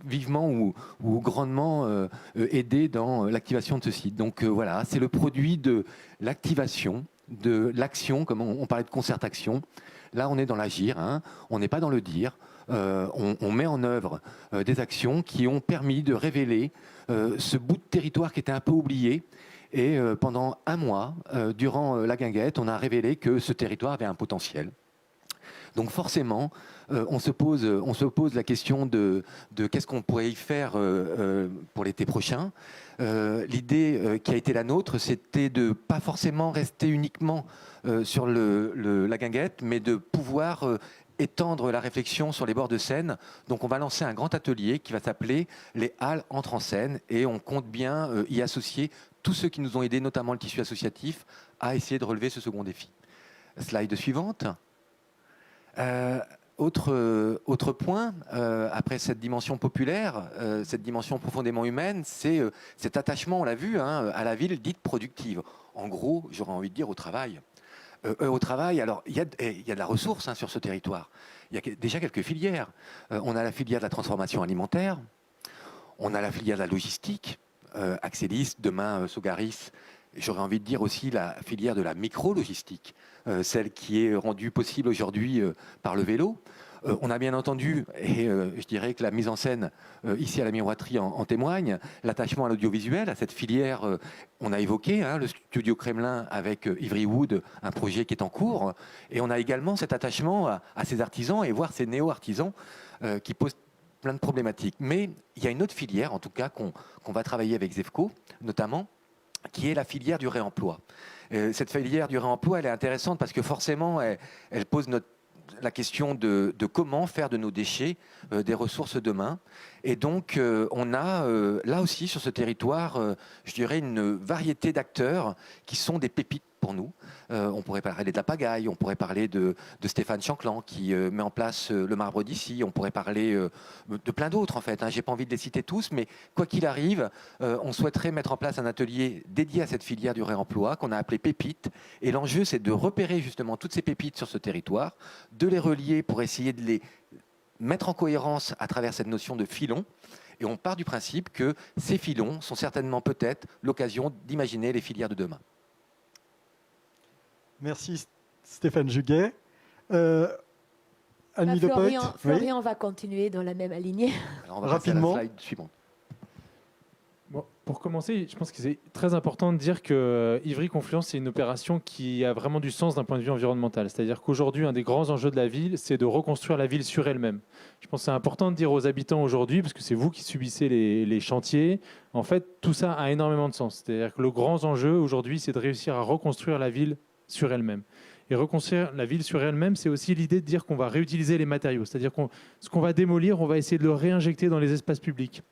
vivement ou grandement aidé dans l'activation de ce site. Donc voilà, c'est le produit de l'activation, de l'action, comme on parlait de concertation. Là, on est dans l'agir, on n'est pas dans le dire. On met en œuvre des actions qui ont permis de révéler ce bout de territoire qui était un peu oublié. Et pendant un mois, durant la guinguette, on a révélé que ce territoire avait un potentiel. Donc forcément, on se pose la question de qu'est-ce qu'on pourrait y faire pour l'été prochain. L'idée qui a été la nôtre, c'était de pas forcément rester uniquement sur la guinguette, mais de pouvoir étendre la réflexion sur les bords de Seine. Donc on va lancer un grand atelier qui va s'appeler « Les Halles entrent en Seine » et on compte bien y associer tous ceux qui nous ont aidés, notamment le tissu associatif, à essayer de relever ce second défi. Slide suivante. Autre point, après cette dimension populaire, cette dimension profondément humaine, c'est cet attachement, on l'a vu, à la ville dite productive. En gros, j'aurais envie de dire au travail. Au travail, alors il y a de la ressource sur ce territoire. Il y a déjà quelques filières. On a la filière de la transformation alimentaire, on a la filière de la logistique, Axelis, demain Sogaris. J'aurais envie de dire aussi la filière de la micro-logistique, celle qui est rendue possible aujourd'hui par le vélo. On a bien entendu, et je dirais que la mise en scène ici à la Miroiterie en témoigne, l'attachement à l'audiovisuel, à cette filière, on a évoqué le studio Kremlin avec Ivrywood, un projet qui est en cours, et on a également cet attachement à ces artisans et voir ces néo-artisans qui posent plein de problématiques. Mais il y a une autre filière, en tout cas, qu'on va travailler avec ZEFCO, notamment, qui est la filière du réemploi. Cette filière du réemploi, elle est intéressante parce que forcément, elle pose notre la question de comment faire de nos déchets des ressources demain. Et donc, on a là aussi sur ce territoire, je dirais, une variété d'acteurs qui sont des pépites pour nous. On pourrait parler de la pagaille, on pourrait parler de Stéphane Chanclan qui met en place le marbre d'ici, on pourrait parler de plein d'autres en fait. Je n'ai pas envie de les citer tous, mais quoi qu'il arrive, on souhaiterait mettre en place un atelier dédié à cette filière du réemploi qu'on a appelé Pépites. Et l'enjeu, c'est de repérer justement toutes ces pépites sur ce territoire, de les relier pour essayer de les mettre en cohérence à travers cette notion de filon. Et on part du principe que ces filons sont certainement peut-être l'occasion d'imaginer les filières de demain. Merci Stéphane Juguet. Annie Depoit. Florian va continuer dans la même lignée. Alors on va Rapidement. passer à la slide suivante. Bon, pour commencer, je pense que c'est très important de dire que Ivry-Confluence, c'est une opération qui a vraiment du sens d'un point de vue environnemental. C'est-à-dire qu'aujourd'hui, un des grands enjeux de la ville, c'est de reconstruire la ville sur elle-même. Je pense que c'est important de dire aux habitants aujourd'hui, parce que c'est vous qui subissez les chantiers, en fait, tout ça a énormément de sens. C'est-à-dire que le grand enjeu aujourd'hui, c'est de réussir à reconstruire la ville sur elle-même. Et reconstruire la ville sur elle-même, c'est aussi l'idée de dire qu'on va réutiliser les matériaux. C'est-à-dire que ce qu'on va démolir, on va essayer de le réinjecter dans les espaces publics,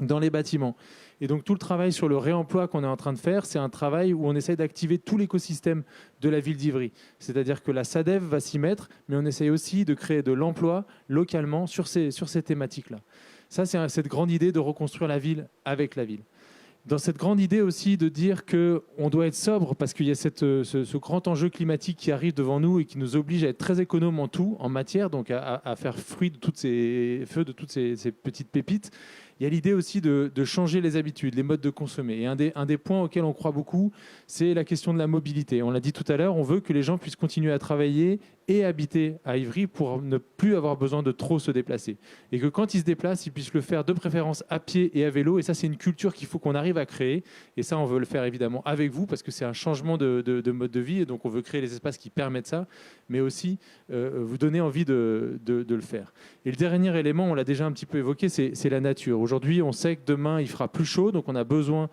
dans les bâtiments. Et donc tout le travail sur le réemploi qu'on est en train de faire, c'est un travail où on essaye d'activer tout l'écosystème de la ville d'Ivry. C'est-à-dire que la SADEV va s'y mettre, mais on essaye aussi de créer de l'emploi localement sur ces thématiques-là. Ça, c'est cette grande idée de reconstruire la ville avec la ville. Dans cette grande idée aussi de dire qu'on doit être sobre parce qu'il y a ce grand enjeu climatique qui arrive devant nous et qui nous oblige à être très économe en tout, en matière, donc à faire fruit de toutes ces petites pépites. Il y a l'idée aussi de changer les habitudes, les modes de consommer. Et un des points auxquels on croit beaucoup, c'est la question de la mobilité. On l'a dit tout à l'heure, on veut que les gens puissent continuer à travailler et habiter à Ivry pour ne plus avoir besoin de trop se déplacer. Et que quand ils se déplacent, ils puissent le faire de préférence à pied et à vélo. Et ça, c'est une culture qu'il faut qu'on arrive à créer. Et ça, on veut le faire évidemment avec vous parce que c'est un changement de mode de vie. Et donc, on veut créer les espaces qui permettent ça, mais aussi vous donner envie de le faire. Et le dernier élément, on l'a déjà un petit peu évoqué, c'est la nature. Aujourd'hui, on sait que demain, il fera plus chaud, donc on a besoin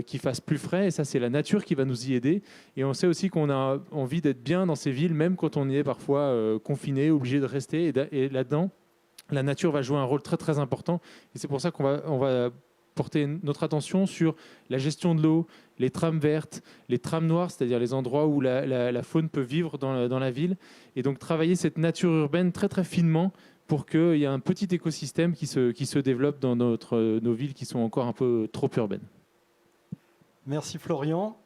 qu'il fasse plus frais. Et ça, c'est la nature qui va nous y aider. Et on sait aussi qu'on a envie d'être bien dans ces villes, même quand on y est parfois confiné, obligé de rester. Et là-dedans, la nature va jouer un rôle très, très important. Et c'est pour ça qu'on va porter notre attention sur la gestion de l'eau, les trames vertes, les trames noires, c'est-à-dire les endroits où la faune peut vivre dans la ville. Et donc, travailler cette nature urbaine très, très finement pour qu'il y ait un petit écosystème qui se développe dans nos villes qui sont encore un peu trop urbaines. Merci Florian.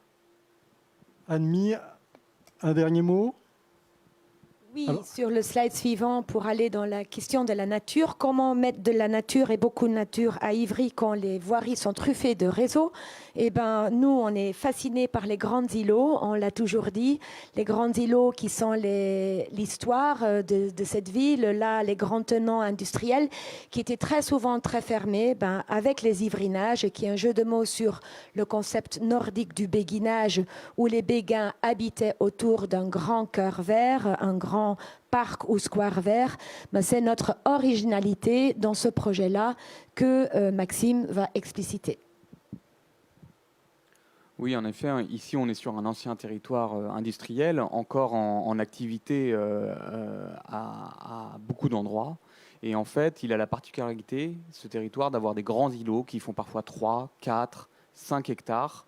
Anne-Mie, un dernier mot ? Oui, Alors, sur le slide suivant, pour aller dans la question de la nature, comment mettre de la nature et beaucoup de nature à Ivry quand les voiries sont truffées de réseaux? Eh ben, nous, on est fascinés par les grands îlots, on l'a toujours dit, les grands îlots qui sont l'histoire de cette ville, là, les grands tenants industriels qui étaient très souvent très fermés, avec les ivrinages, qui est un jeu de mots sur le concept nordique du béguinage, où les béguins habitaient autour d'un grand cœur vert, un grand parc ou square vert. C'est notre originalité dans ce projet-là que Maxime va expliciter. Oui, en effet, ici on est sur un ancien territoire industriel, encore en activité à beaucoup d'endroits. Et en fait, il a la particularité, ce territoire, d'avoir des grands îlots qui font parfois 3, 4, 5 hectares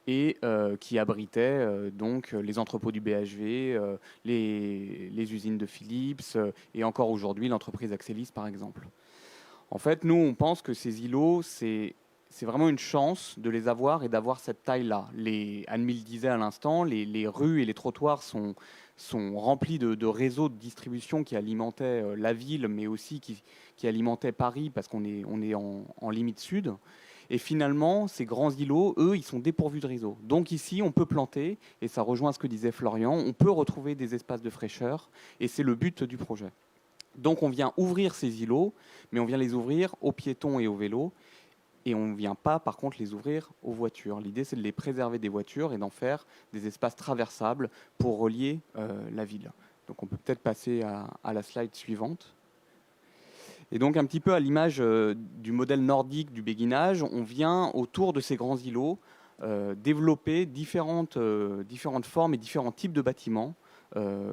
et qui abritaient donc les entrepôts du BHV, les usines de Philips et encore aujourd'hui l'entreprise Axelis par exemple. En fait, nous, on pense que ces îlots, c'est vraiment une chance de les avoir et d'avoir cette taille-là. Anne-Mie le disait à l'instant, les rues et les trottoirs sont remplis de réseaux de distribution qui alimentaient la ville, mais aussi qui alimentaient Paris parce qu'on est en limite sud. Et finalement, ces grands îlots, eux, ils sont dépourvus de réseau. Donc ici, on peut planter, et ça rejoint ce que disait Florian, on peut retrouver des espaces de fraîcheur, et c'est le but du projet. Donc on vient ouvrir ces îlots, mais on vient les ouvrir aux piétons et aux vélos, et on ne vient pas, par contre, les ouvrir aux voitures. L'idée, c'est de les préserver des voitures et d'en faire des espaces traversables pour relier la ville. Donc on peut peut-être passer à la slide suivante. Et donc un petit peu à l'image du modèle nordique du béguinage, on vient autour de ces grands îlots développer différentes formes et différents types de bâtiments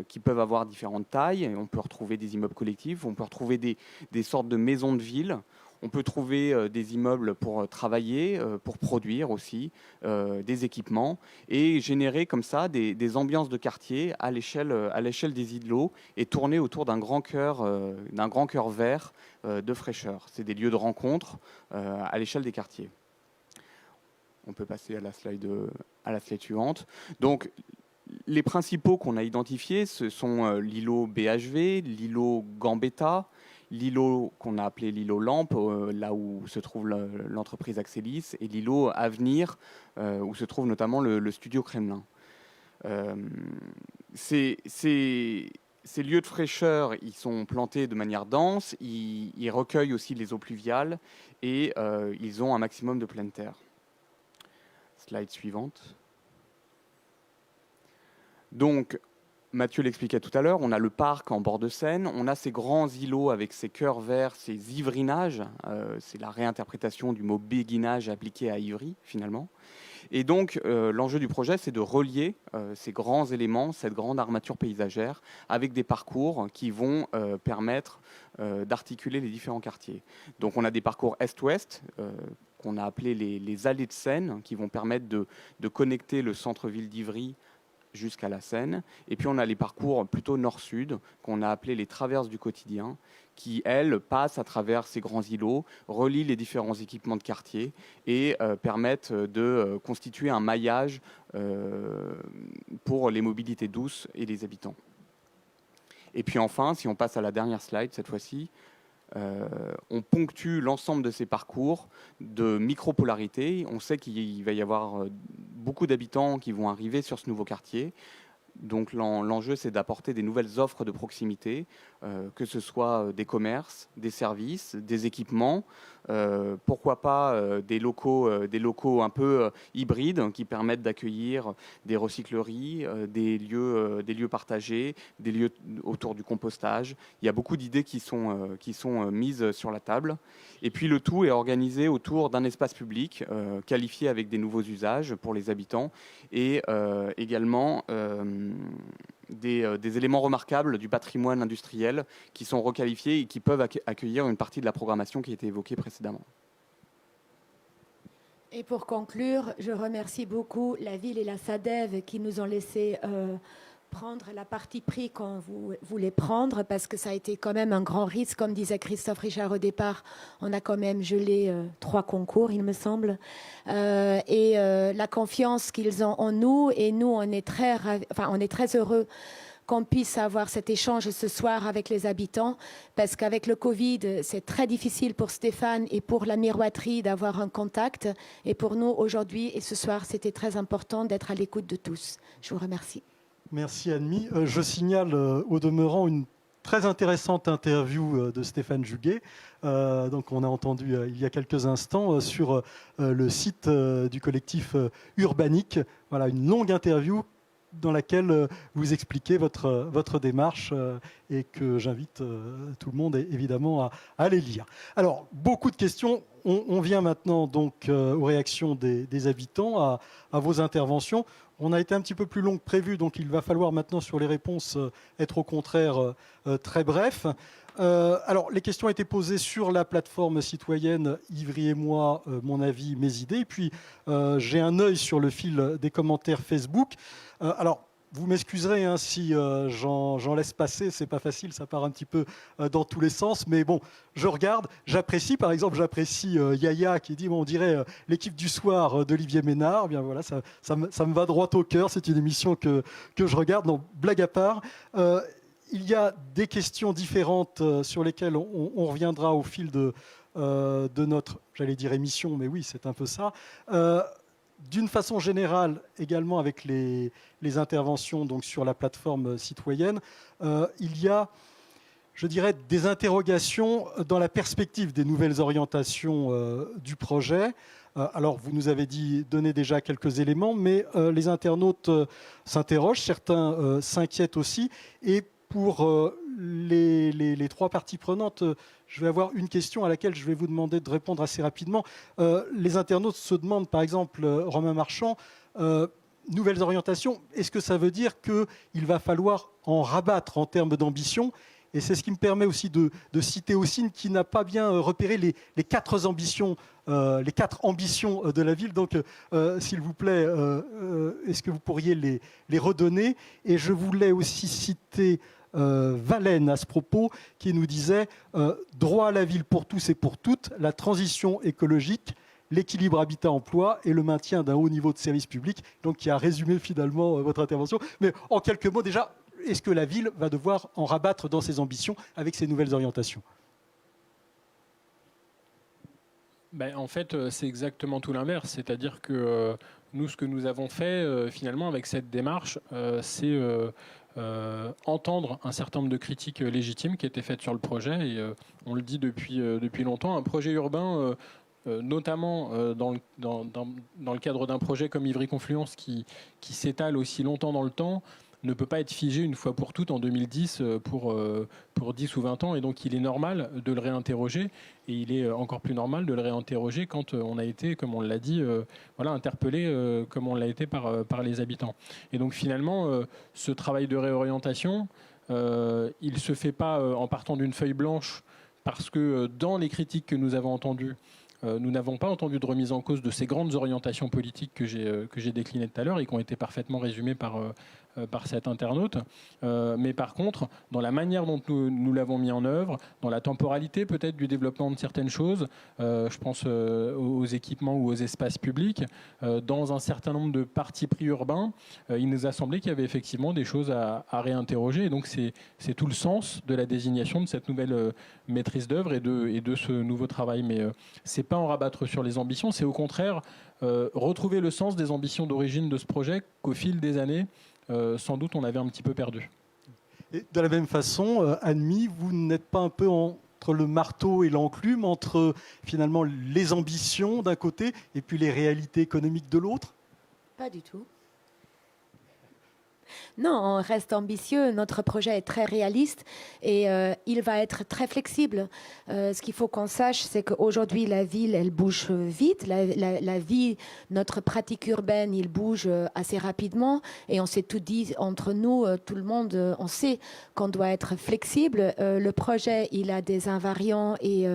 qui peuvent avoir différentes tailles. On peut retrouver des immeubles collectifs, on peut retrouver des sortes de maisons de ville. On peut trouver des immeubles pour travailler, pour produire aussi, des équipements, et générer comme ça des ambiances de quartier à l'échelle des îlots et tourner autour d'un grand cœur vert de fraîcheur. C'est des lieux de rencontre à l'échelle des quartiers. On peut passer à la slide suivante. Donc, les principaux qu'on a identifiés, ce sont l'îlot BHV, l'îlot Gambetta, l'îlot qu'on a appelé l'îlot Lampe, là où se trouve l'entreprise Axelis, et l'îlot Avenir, où se trouve notamment le studio Kremlin. Ces lieux de fraîcheur, ils sont plantés de manière dense, ils recueillent aussi les eaux pluviales et ils ont un maximum de pleine terre. Slide suivante. Donc, Mathieu l'expliquait tout à l'heure, on a le parc en bord de Seine, on a ces grands îlots avec ces cœurs verts, ces ivrinages, c'est la réinterprétation du mot béguinage appliqué à Ivry finalement. Et donc l'enjeu du projet, c'est de relier ces grands éléments, cette grande armature paysagère, avec des parcours qui vont permettre d'articuler les différents quartiers. Donc on a des parcours est-ouest, qu'on a appelés les allées de Seine, qui vont permettre de connecter le centre-ville d'Ivry jusqu'à la Seine. Et puis on a les parcours plutôt nord-sud, qu'on a appelés les traverses du quotidien, qui, elles, passent à travers ces grands îlots, relient les différents équipements de quartier et permettent de constituer un maillage pour les mobilités douces et les habitants. Et puis enfin, si on passe à la dernière slide cette fois-ci, on ponctue l'ensemble de ces parcours de micropolarités. On sait qu'il va y avoir beaucoup d'habitants qui vont arriver sur ce nouveau quartier. Donc l'enjeu, c'est d'apporter des nouvelles offres de proximité, que ce soit des commerces, des services, des équipements, pourquoi pas des locaux un peu hybrides qui permettent d'accueillir des recycleries, des lieux partagés, des lieux autour du compostage. Il y a beaucoup d'idées qui sont mises sur la table. Et puis le tout est organisé autour d'un espace public qualifié avec des nouveaux usages pour les habitants et également des éléments remarquables du patrimoine industriel qui sont requalifiés et qui peuvent accueillir une partie de la programmation qui a été évoquée précédemment. Et pour conclure, je remercie beaucoup la ville et la SADEV qui nous ont laissé prendre la partie pris qu'on voulait prendre, parce que ça a été quand même un grand risque. Comme disait Christophe Richard au départ, on a quand même gelé 3 concours, il me semble. Et la confiance qu'ils ont en nous, et nous, on est très heureux qu'on puisse avoir cet échange ce soir avec les habitants, parce qu'avec le Covid, c'est très difficile pour Stéphane et pour la miroiterie d'avoir un contact. Et pour nous, aujourd'hui et ce soir, c'était très important d'être à l'écoute de tous. Je vous remercie. Merci Anne-Mie. Je signale au demeurant une très intéressante interview de Stéphane Juguet. Donc on a entendu il y a quelques instants sur le site du collectif Urbanique. Voilà, une longue interview dans laquelle vous expliquez votre démarche et que j'invite tout le monde évidemment à aller lire. Alors, beaucoup de questions. On vient maintenant donc aux réactions des habitants, à vos interventions. On a été un petit peu plus long que prévu, donc il va falloir maintenant sur les réponses être au contraire très bref. Alors, les questions ont été posées sur la plateforme citoyenne Ivry et moi, mon avis, mes idées. Et puis, j'ai un œil sur le fil des commentaires Facebook. Alors, vous m'excuserez hein, si j'en laisse passer, c'est pas facile, ça part un petit peu dans tous les sens, mais bon, je regarde, j'apprécie, par exemple, Yaya qui dit, bon, on dirait l'équipe du soir d'Olivier Ménard, bien voilà, ça me va droit au cœur, c'est une émission que je regarde, non, blague à part. Il y a des questions différentes sur lesquelles on reviendra au fil de notre, j'allais dire émission, mais oui, c'est un peu ça. D'une façon générale, également avec les interventions donc, sur la plateforme citoyenne, il y a, je dirais, des interrogations dans la perspective des nouvelles orientations du projet. Alors, vous nous avez donné déjà quelques éléments, mais les internautes s'interrogent, certains s'inquiètent aussi. Et pour les 3 parties prenantes, je vais avoir une question à laquelle je vais vous demander de répondre assez rapidement. Les internautes se demandent, par exemple, Romain Marchand, nouvelles orientations, est-ce que ça veut dire qu'il va falloir en rabattre en termes d'ambition ? Et c'est ce qui me permet aussi de citer Ossine, qui n'a pas bien repéré les quatre ambitions de la ville. Donc, s'il vous plaît, est-ce que vous pourriez les redonner ? Et je voulais aussi citer Valène à ce propos, qui nous disait droit à la ville pour tous et pour toutes, la transition écologique, l'équilibre habitat-emploi et le maintien d'un haut niveau de service public. Donc, qui a résumé finalement votre intervention. Mais en quelques mots, déjà, est-ce que la ville va devoir en rabattre dans ses ambitions avec ces nouvelles orientations ? En fait, c'est exactement tout l'inverse. C'est-à-dire que nous, ce que nous avons fait finalement avec cette démarche, c'est entendre un certain nombre de critiques légitimes qui étaient faites sur le projet. Et on le dit depuis longtemps, un projet urbain... notamment dans le cadre d'un projet comme Ivry-Confluence qui s'étale aussi longtemps dans le temps, ne peut pas être figé une fois pour toutes en 2010 pour 10 ou 20 ans. Et donc, il est normal de le réinterroger. Et il est encore plus normal de le réinterroger quand on a été, comme on l'a dit, interpellé comme on l'a été par les habitants. Et donc, finalement, ce travail de réorientation, il ne se fait pas en partant d'une feuille blanche, parce que dans les critiques que nous avons entendues, nous n'avons pas entendu de remise en cause de ces grandes orientations politiques que j'ai déclinées tout à l'heure et qui ont été parfaitement résumées par cet internaute. Mais par contre, dans la manière dont nous l'avons mis en œuvre, dans la temporalité peut-être du développement de certaines choses, je pense aux équipements ou aux espaces publics, dans un certain nombre de partis pris urbains, il nous a semblé qu'il y avait effectivement des choses à réinterroger. Et donc c'est tout le sens de la désignation de cette nouvelle maîtrise d'œuvre et de ce nouveau travail. Mais c'est pas en rabattre sur les ambitions, c'est au contraire retrouver le sens des ambitions d'origine de ce projet qu'au fil des années, sans doute on avait un petit peu perdu. Et de la même façon, Anne-Mie, vous n'êtes pas un peu entre le marteau et l'enclume, entre finalement les ambitions d'un côté et puis les réalités économiques de l'autre ? Pas du tout. Non, on reste ambitieux. Notre projet est très réaliste et il va être très flexible. Ce qu'il faut qu'on sache, c'est qu'aujourd'hui, la ville, elle bouge vite. La vie, notre pratique urbaine, il bouge assez rapidement. Et on s'est tout dit entre nous, tout le monde, on sait qu'on doit être flexible. Le projet, il a des invariants et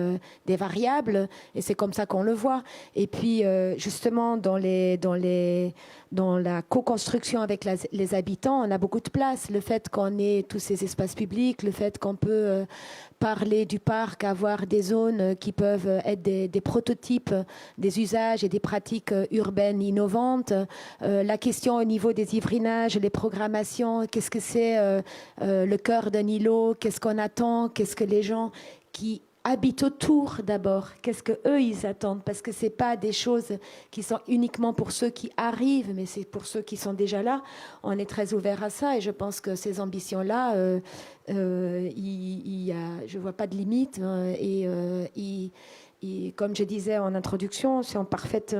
des variables. Et c'est comme ça qu'on le voit. Et puis, justement, dans la co-construction avec les habitants, on a beaucoup de place. Le fait qu'on ait tous ces espaces publics, le fait qu'on peut parler du parc, avoir des zones qui peuvent être des prototypes des usages et des pratiques urbaines innovantes. La question au niveau des ivrinages, les programmations, qu'est-ce que c'est le cœur d'un îlot, qu'est-ce qu'on attend, qu'est-ce que les gens qui habitent autour d'abord, qu'est-ce qu'eux ils attendent, parce que c'est pas des choses qui sont uniquement pour ceux qui arrivent, mais c'est pour ceux qui sont déjà là. On est très ouvert à ça et je pense que ces ambitions-là, je vois pas de limite et comme je disais en introduction, c'est en parfaite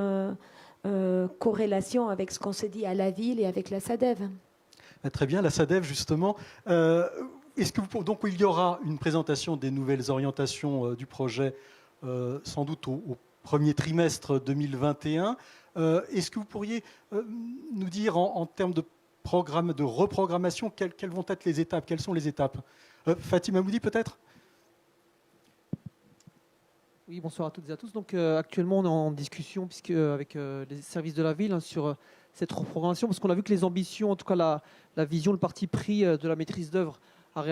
corrélation avec ce qu'on se dit à la ville et avec la SADEV. Très bien, la SADEV justement. Donc il y aura une présentation des nouvelles orientations du projet sans doute au premier trimestre 2021. Est-ce que vous pourriez nous dire en termes de programme, de reprogrammation, quelles vont être les étapes ? Quelles sont les étapes ? Fatima Moudi peut-être ? Oui, bonsoir à toutes et à tous. Donc actuellement on est en discussion avec les services de la ville sur cette reprogrammation, parce qu'on a vu que les ambitions, en tout cas la vision, le parti pris de la maîtrise d'œuvre a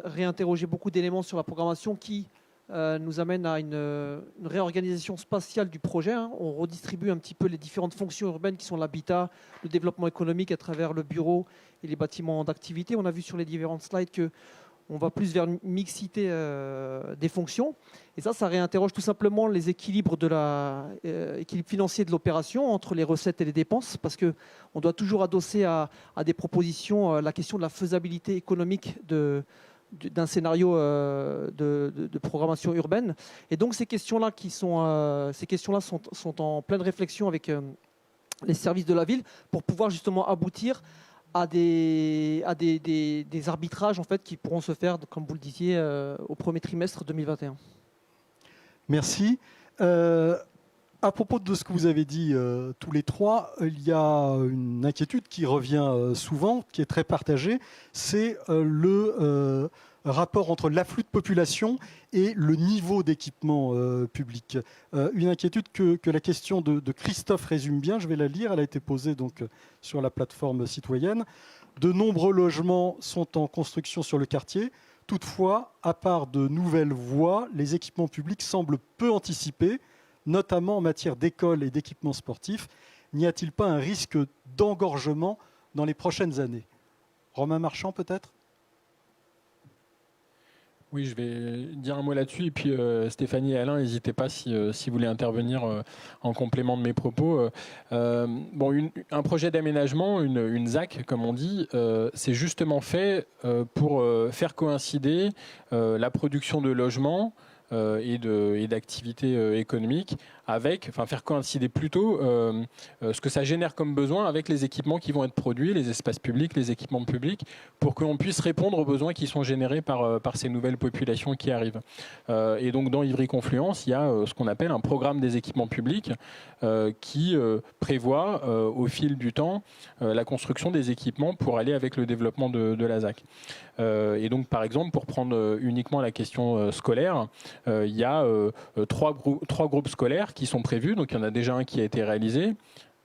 réinterrogé beaucoup d'éléments sur la programmation qui nous amène à une réorganisation spatiale du projet. On redistribue un petit peu les différentes fonctions urbaines qui sont l'habitat, le développement économique à travers le bureau et les bâtiments d'activité. On a vu sur les différentes slides qu'on va plus vers une mixité des fonctions. Et ça réinterroge tout simplement les équilibres équilibre financier de l'opération entre les recettes et les dépenses, parce qu'on doit toujours adosser à des propositions la question de la faisabilité économique d'un scénario de programmation urbaine. Et donc ces questions-là sont en pleine réflexion avec les services de la ville pour pouvoir justement aboutir à des arbitrages en fait, qui pourront se faire, comme vous le disiez, au premier trimestre 2021. Merci. À propos de ce que vous avez dit tous les trois, il y a une inquiétude qui revient souvent, qui est très partagée, c'est le rapport entre l'afflux de population et le niveau d'équipement public. Une inquiétude que la question de Christophe résume bien, je vais la lire, elle a été posée donc sur la plateforme citoyenne. De nombreux logements sont en construction sur le quartier. Toutefois, à part de nouvelles voies, les équipements publics semblent peu anticipés, notamment en matière d'écoles et d'équipements sportifs. N'y a-t-il pas un risque d'engorgement dans les prochaines années? Romain Marchand, peut-être? Oui, je vais dire un mot là-dessus. Et puis Stéphanie et Alain, n'hésitez pas si vous voulez intervenir en complément de mes propos. Un projet d'aménagement, une ZAC, comme on dit, c'est justement fait pour faire coïncider la production de logements et d'activités économiques faire coïncider plutôt ce que ça génère comme besoin avec les équipements qui vont être produits, les espaces publics, les équipements publics, pour qu'on puisse répondre aux besoins qui sont générés par ces nouvelles populations qui arrivent. Et donc dans Ivry-Confluence, il y a ce qu'on appelle un programme des équipements publics qui prévoit au fil du temps la construction des équipements pour aller avec le développement de la ZAC. Et donc par exemple, pour prendre uniquement la question scolaire, il y a trois groupes scolaires qui sont prévus. Donc il y en a déjà un qui a été réalisé,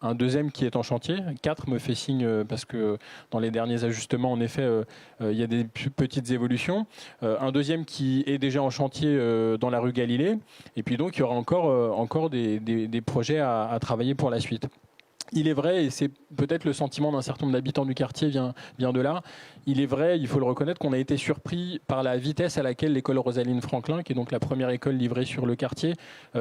un deuxième qui est en chantier, 4 me fait signe parce que dans les derniers ajustements, en effet, il y a des petites évolutions. Un deuxième qui est déjà en chantier dans la rue Galilée. Et puis donc il y aura encore des projets à travailler pour la suite. Il est vrai, et c'est peut-être le sentiment d'un certain nombre d'habitants du quartier vient de là, il est vrai, il faut le reconnaître, qu'on a été surpris par la vitesse à laquelle l'école Rosaline Franklin, qui est donc la première école livrée sur le quartier,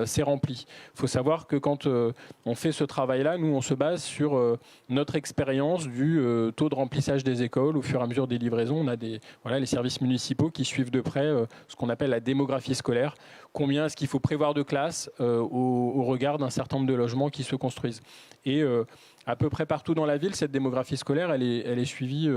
s'est remplie. Il faut savoir que quand on fait ce travail-là, nous on se base sur notre expérience du taux de remplissage des écoles au fur et à mesure des livraisons. On a les services municipaux qui suivent de près ce qu'on appelle la démographie scolaire. Combien est-ce qu'il faut prévoir de classes au regard d'un certain nombre de logements qui se construisent. Et à peu près partout dans la ville, cette démographie scolaire, elle est suivie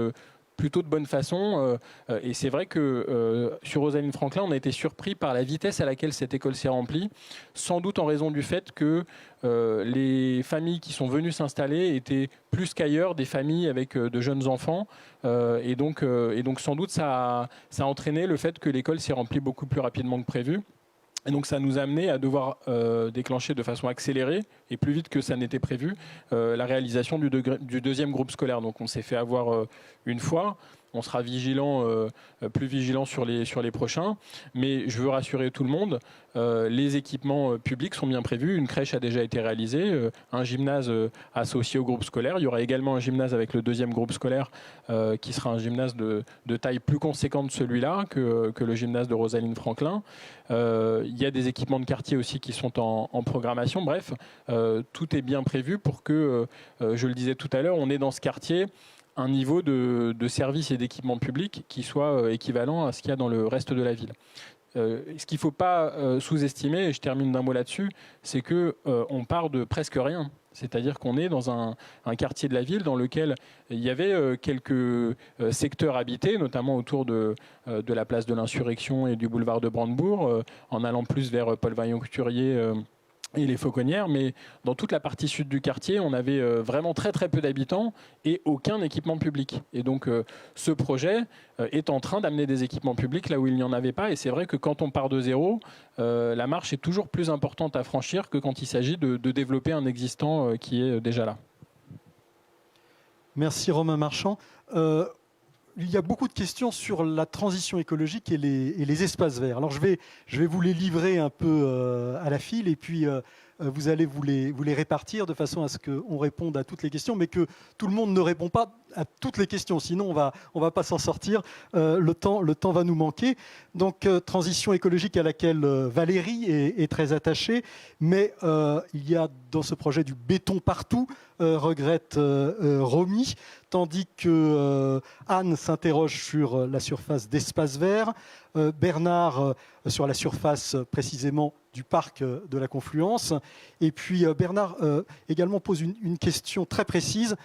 plutôt de bonne façon. Et c'est vrai que sur Rosaline Franklin, on a été surpris par la vitesse à laquelle cette école s'est remplie, sans doute en raison du fait que les familles qui sont venues s'installer étaient plus qu'ailleurs des familles avec de jeunes enfants. Et donc sans doute, ça a entraîné le fait que l'école s'est remplie beaucoup plus rapidement que prévu. Et donc ça nous a amené à devoir déclencher de façon accélérée et plus vite que ça n'était prévu la réalisation du deuxième groupe scolaire. Donc on s'est fait avoir une fois. On sera plus vigilant sur les prochains. Mais je veux rassurer tout le monde, les équipements publics sont bien prévus. Une crèche a déjà été réalisée, un gymnase associé au groupe scolaire. Il y aura également un gymnase avec le deuxième groupe scolaire qui sera un gymnase de taille plus conséquente de celui-là que le gymnase de Rosaline Franklin. Il y a des équipements de quartier aussi qui sont en programmation. Bref, tout est bien prévu pour que, je le disais tout à l'heure, on est dans ce quartier un niveau de services et d'équipements publics qui soit équivalent à ce qu'il y a dans le reste de la ville. Ce qu'il ne faut pas sous-estimer, et je termine d'un mot là-dessus, c'est qu'on part de presque rien. C'est-à-dire qu'on est dans un quartier de la ville dans lequel il y avait quelques secteurs habités, notamment autour de la place de l'Insurrection et du boulevard de Brandebourg, en allant plus vers Paul Vaillant-Couturier et les Fauconnières, mais dans toute la partie sud du quartier, on avait vraiment très très peu d'habitants et aucun équipement public. Et donc ce projet est en train d'amener des équipements publics là où il n'y en avait pas. Et c'est vrai que quand on part de zéro, la marche est toujours plus importante à franchir que quand il s'agit de développer un existant qui est déjà là. Merci Romain Marchand. Il y a beaucoup de questions sur la transition écologique et les espaces verts. Alors je vais vous les livrer un peu à la file et puis vous allez vous les répartir de façon à ce qu'on réponde à toutes les questions, mais que tout le monde ne répond pas à toutes les questions, sinon on va pas s'en sortir. Le temps va nous manquer. Donc transition écologique à laquelle Valérie est très attachée, mais il y a dans ce projet du béton partout, regrette Romy, tandis que Anne s'interroge sur la surface d'espace vert, Bernard sur la surface précisément du parc de la Confluence. Et puis Bernard également pose une question très précise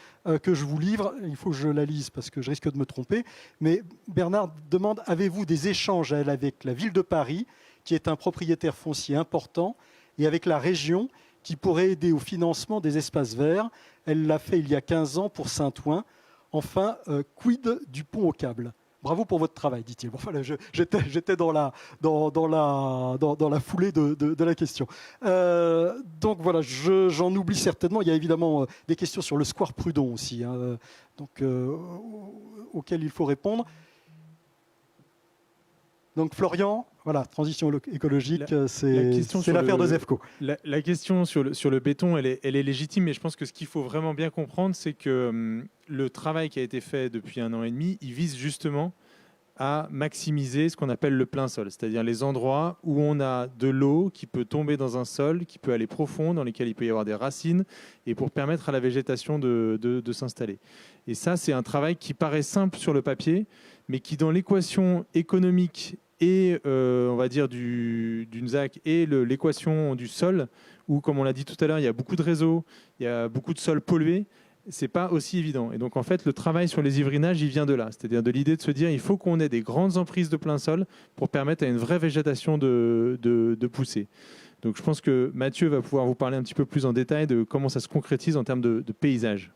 que je vous livre. Il faut que je la lise parce que je risque de me tromper. Mais Bernard demande, avez-vous des échanges avec la ville de Paris, qui est un propriétaire foncier important, et avec la région, qui pourrait aider au financement des espaces verts. Elle l'a fait il y a 15 ans pour Saint-Ouen. Enfin, quid du pont au câble? Bravo pour votre travail, dit-il. Bon, voilà, j'étais dans la foulée de la question. Donc voilà, j'en oublie certainement. Il y a évidemment des questions sur le square Prudon aussi, hein, auxquelles il faut répondre. Donc Florian, voilà, transition écologique, c'est l'affaire de ZEFCO. La question sur le béton, elle est légitime, mais je pense que ce qu'il faut vraiment bien comprendre, c'est que le travail qui a été fait depuis 1 an et demi, il vise justement à maximiser ce qu'on appelle le plein sol, c'est-à-dire les endroits où on a de l'eau qui peut tomber dans un sol, qui peut aller profond, dans lesquels il peut y avoir des racines, et pour permettre à la végétation de s'installer. Et ça, c'est un travail qui paraît simple sur le papier, mais qui, dans l'équation économique et on va dire d'une ZAC et l'équation du sol, où, comme on l'a dit tout à l'heure, il y a beaucoup de réseaux, il y a beaucoup de sols pollués, c'est pas aussi évident. Et donc, en fait, le travail sur les ivrinages, il vient de là. C'est-à-dire de l'idée de se dire il faut qu'on ait des grandes emprises de plein sol pour permettre à une vraie végétation de pousser. Donc, je pense que Mathieu va pouvoir vous parler un petit peu plus en détail de comment ça se concrétise en termes de paysage.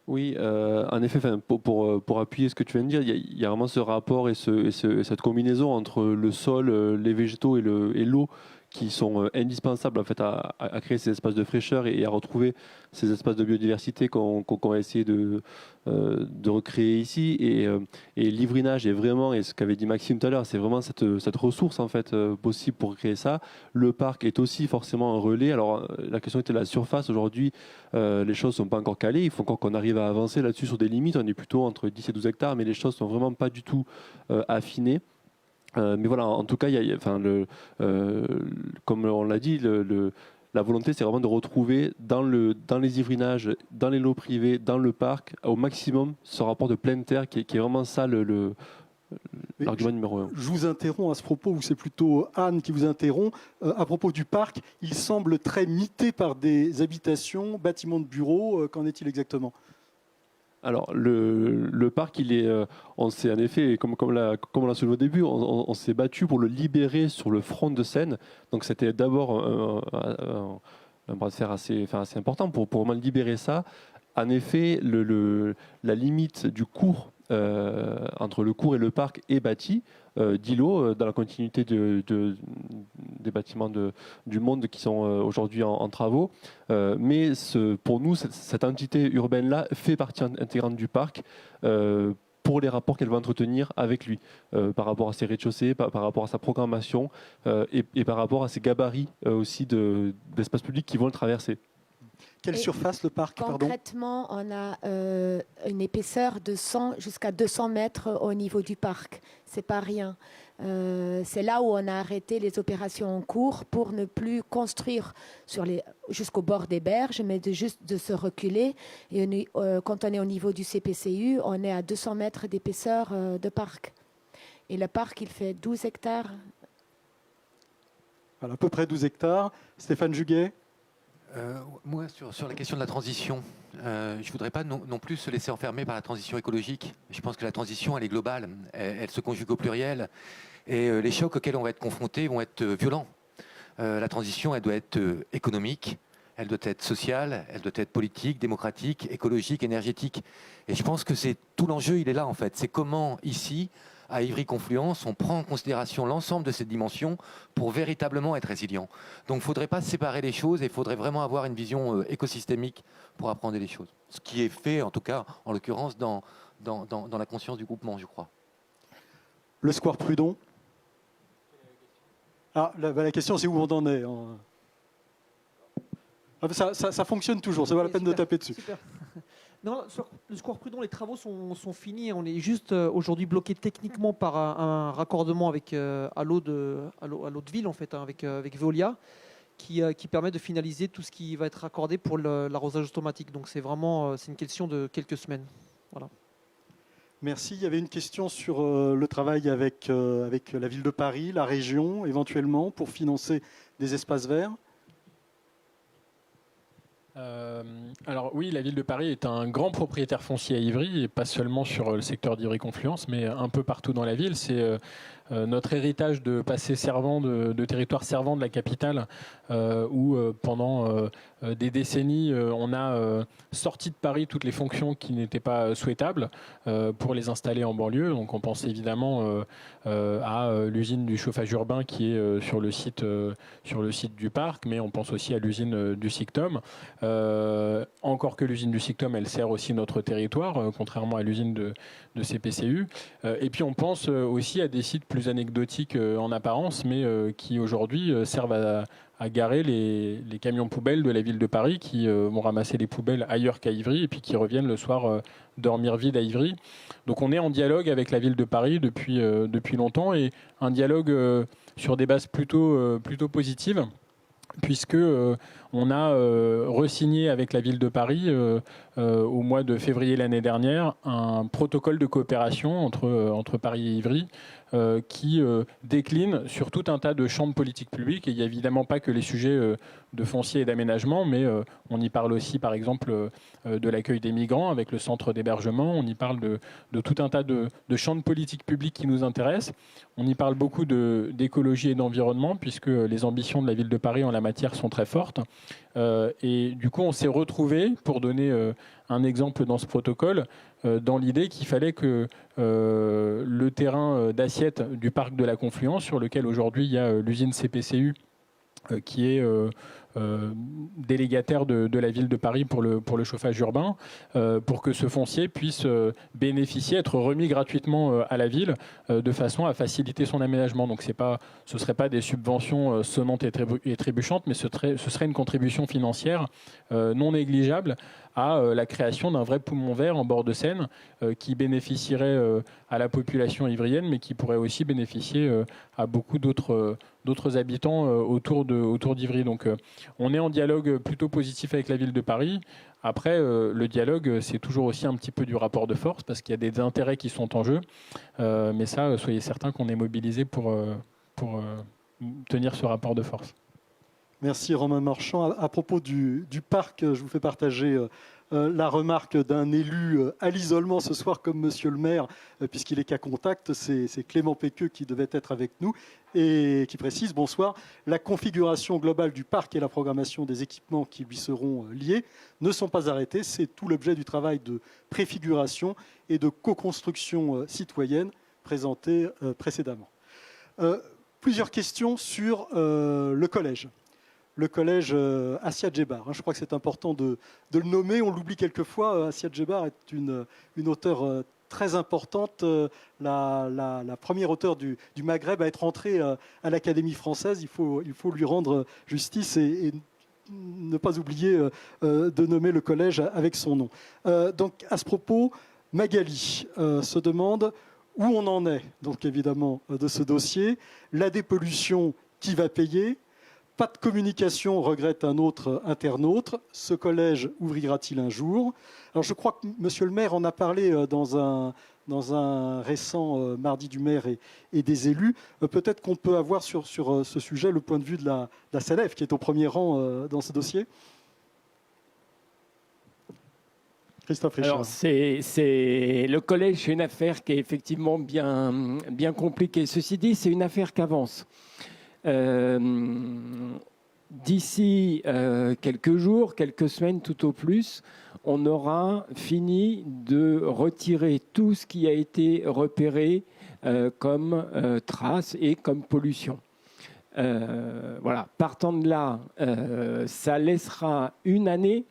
Oui, en effet, pour appuyer ce que tu viens de dire, il y a vraiment ce rapport et cette combinaison entre le sol, les végétaux et l'eau qui sont indispensables en fait, à créer ces espaces de fraîcheur et à retrouver ces espaces de biodiversité qu'on va essayer de recréer ici. Et l'ivrinage est vraiment, et ce qu'avait dit Maxime tout à l'heure, c'est vraiment cette ressource en fait, possible pour créer ça. Le parc est aussi forcément un relais. Alors la question était la surface. Aujourd'hui, les choses ne sont pas encore calées. Il faut encore qu'on arrive à avancer là-dessus sur des limites. On est plutôt entre 10 et 12 hectares, mais les choses ne sont vraiment pas du tout affinées. Mais voilà, en tout cas, comme on l'a dit, la volonté, c'est vraiment de retrouver dans les ivrinages, dans les lots privés, dans le parc, au maximum ce rapport de pleine terre qui est vraiment ça l'argument numéro 1. Je vous interromps à ce propos, ou c'est plutôt Anne qui vous interrompt. À propos du parc, il semble très mité par des habitations, bâtiments de bureaux. Qu'en est-il exactement ? Alors, le parc, on s'est en effet, comme on l'a soulevé au début, on s'est battu pour le libérer sur le front de Seine. Donc, c'était d'abord un bras de fer assez important pour vraiment libérer ça. En effet, la limite du cours entre le cours et le parc est bâtie d'îlots dans la continuité des bâtiments du monde qui sont aujourd'hui en travaux. Mais pour nous, cette entité urbaine-là fait partie intégrante du parc pour les rapports qu'elle va entretenir avec lui, par rapport à ses rez-de-chaussée, par rapport à sa programmation et par rapport à ses gabarits aussi d'espace public qui vont le traverser. Quelle surface le parc, concrètement, on a une épaisseur de 100 jusqu'à 200 mètres au niveau du parc. C'est pas rien. C'est là où on a arrêté les opérations en cours pour ne plus construire jusqu'au bord des berges, mais juste de se reculer. Et quand on est au niveau du CPCU, on est à 200 mètres d'épaisseur de parc. Et le parc, il fait 12 hectares. Voilà, à peu près 12 hectares. Stéphane Juguet. Moi, sur la question de la transition, je ne voudrais pas non plus se laisser enfermer par la transition écologique. Je pense que la transition, elle est globale. Elle se conjugue au pluriel. Et les chocs auxquels on va être confrontés vont être violents. La transition, elle doit être économique, elle doit être sociale, elle doit être politique, démocratique, écologique, énergétique. Et je pense que c'est tout l'enjeu, il est là en fait. C'est comment, ici, à Ivry-Confluence, on prend en considération l'ensemble de ces dimensions pour véritablement être résilient. Donc il ne faudrait pas séparer les choses et il faudrait vraiment avoir une vision écosystémique pour apprendre les choses. Ce qui est fait, en tout cas, en l'occurrence, dans la conscience du groupement, je crois. Le square Prudon. La question, c'est où on en est. Ça fonctionne toujours, ça vaut la peine de taper dessus. Super. Non, sur le square Prudon, les travaux sont finis. On est juste aujourd'hui bloqué techniquement par un raccordement à l'eau de ville, en fait, avec Veolia, qui permet de finaliser tout ce qui va être raccordé pour l'arrosage automatique. Donc c'est une question de quelques semaines. Voilà. Merci. Il y avait une question sur le travail avec la ville de Paris, la région, éventuellement, pour financer des espaces verts. Alors oui, la ville de Paris est un grand propriétaire foncier à Ivry, et pas seulement sur le secteur d'Ivry-Confluence, mais un peu partout dans la ville. C'est notre héritage de passé servant, de territoire servant de la capitale, où pendant des décennies, on a sorti de Paris toutes les fonctions qui n'étaient pas souhaitables pour les installer en banlieue. Donc on pense évidemment à l'usine du chauffage urbain qui est sur le site du parc, mais on pense aussi à l'usine du Sictom. Encore que l'usine du Sictom, elle sert aussi notre territoire, contrairement à l'usine de CPCU. Et puis on pense aussi à des sites plus anecdotiques en apparence, mais qui aujourd'hui servent à garer les camions poubelles de la ville de Paris qui vont ramasser les poubelles ailleurs qu'à Ivry et puis qui reviennent le soir dormir vide à Ivry. Donc on est en dialogue avec la ville de Paris depuis longtemps, et un dialogue sur des bases plutôt positives, puisque on a re-signé avec la ville de Paris au mois de février l'année dernière un protocole de coopération entre Paris et Ivry qui décline sur tout un tas de champs de politique publique. Et il n'y a évidemment pas que les sujets de foncier et d'aménagement, mais on y parle aussi par exemple de l'accueil des migrants avec le centre d'hébergement, on y parle de tout un tas de champs de politique publique qui nous intéressent. On y parle beaucoup d'écologie et d'environnement, puisque les ambitions de la ville de Paris en la matière sont très fortes. Et du coup, on s'est retrouvés, pour donner un exemple dans ce protocole, dans l'idée qu'il fallait que le terrain d'assiette du parc de la Confluence, sur lequel aujourd'hui il y a l'usine CPCU, qui est délégataire de la ville de Paris pour le chauffage urbain, pour que ce foncier puisse bénéficier, être remis gratuitement à la ville, de façon à faciliter son aménagement. Donc ce ne serait pas des subventions sonnantes et trébuchantes, mais ce serait une contribution financière non négligeable à la création d'un vrai poumon vert en bord de Seine qui bénéficierait à la population ivrienne, mais qui pourrait aussi bénéficier à beaucoup d'autres habitants autour d'Ivry. Donc on est en dialogue plutôt positif avec la ville de Paris. Après, le dialogue, c'est toujours aussi un petit peu du rapport de force, parce qu'il y a des intérêts qui sont en jeu. Mais ça, soyez certains qu'on est mobilisé pour tenir ce rapport de force. Merci Romain Marchand. À propos du parc, je vous fais partager la remarque d'un élu à l'isolement ce soir comme monsieur le maire, puisqu'il est qu'à contact, c'est Clément Péqueux qui devait être avec nous, et qui précise, bonsoir, la configuration globale du parc et la programmation des équipements qui lui seront liés ne sont pas arrêtés. C'est tout l'objet du travail de préfiguration et de co-construction citoyenne présenté précédemment. Plusieurs questions sur le collège. Le collège Assia Djebar. Je crois que c'est important de le nommer. On l'oublie quelquefois. Assia Djebar est une auteure très importante, la première auteure du Maghreb à être entrée à l'Académie française. Il faut lui rendre justice et ne pas oublier de nommer le collège avec son nom. Donc, à ce propos, Magali se demande où on en est, donc évidemment, de ce dossier. La dépollution, qui va payer ? Pas de communication, regrette un autre internaute. Ce collège ouvrira-t-il un jour ? Alors je crois que monsieur le maire en a parlé dans un récent mardi du maire et des élus. Peut-être qu'on peut avoir sur ce sujet le point de vue de la SALEF, qui est au premier rang dans ce dossier. Christophe Richard. Alors, le collège, c'est une affaire qui est effectivement bien compliquée. Ceci dit, c'est une affaire qui avance. D'ici quelques jours, quelques semaines tout au plus, on aura fini de retirer tout ce qui a été repéré comme traces et comme pollution. Voilà. Partant de là, ça laissera une année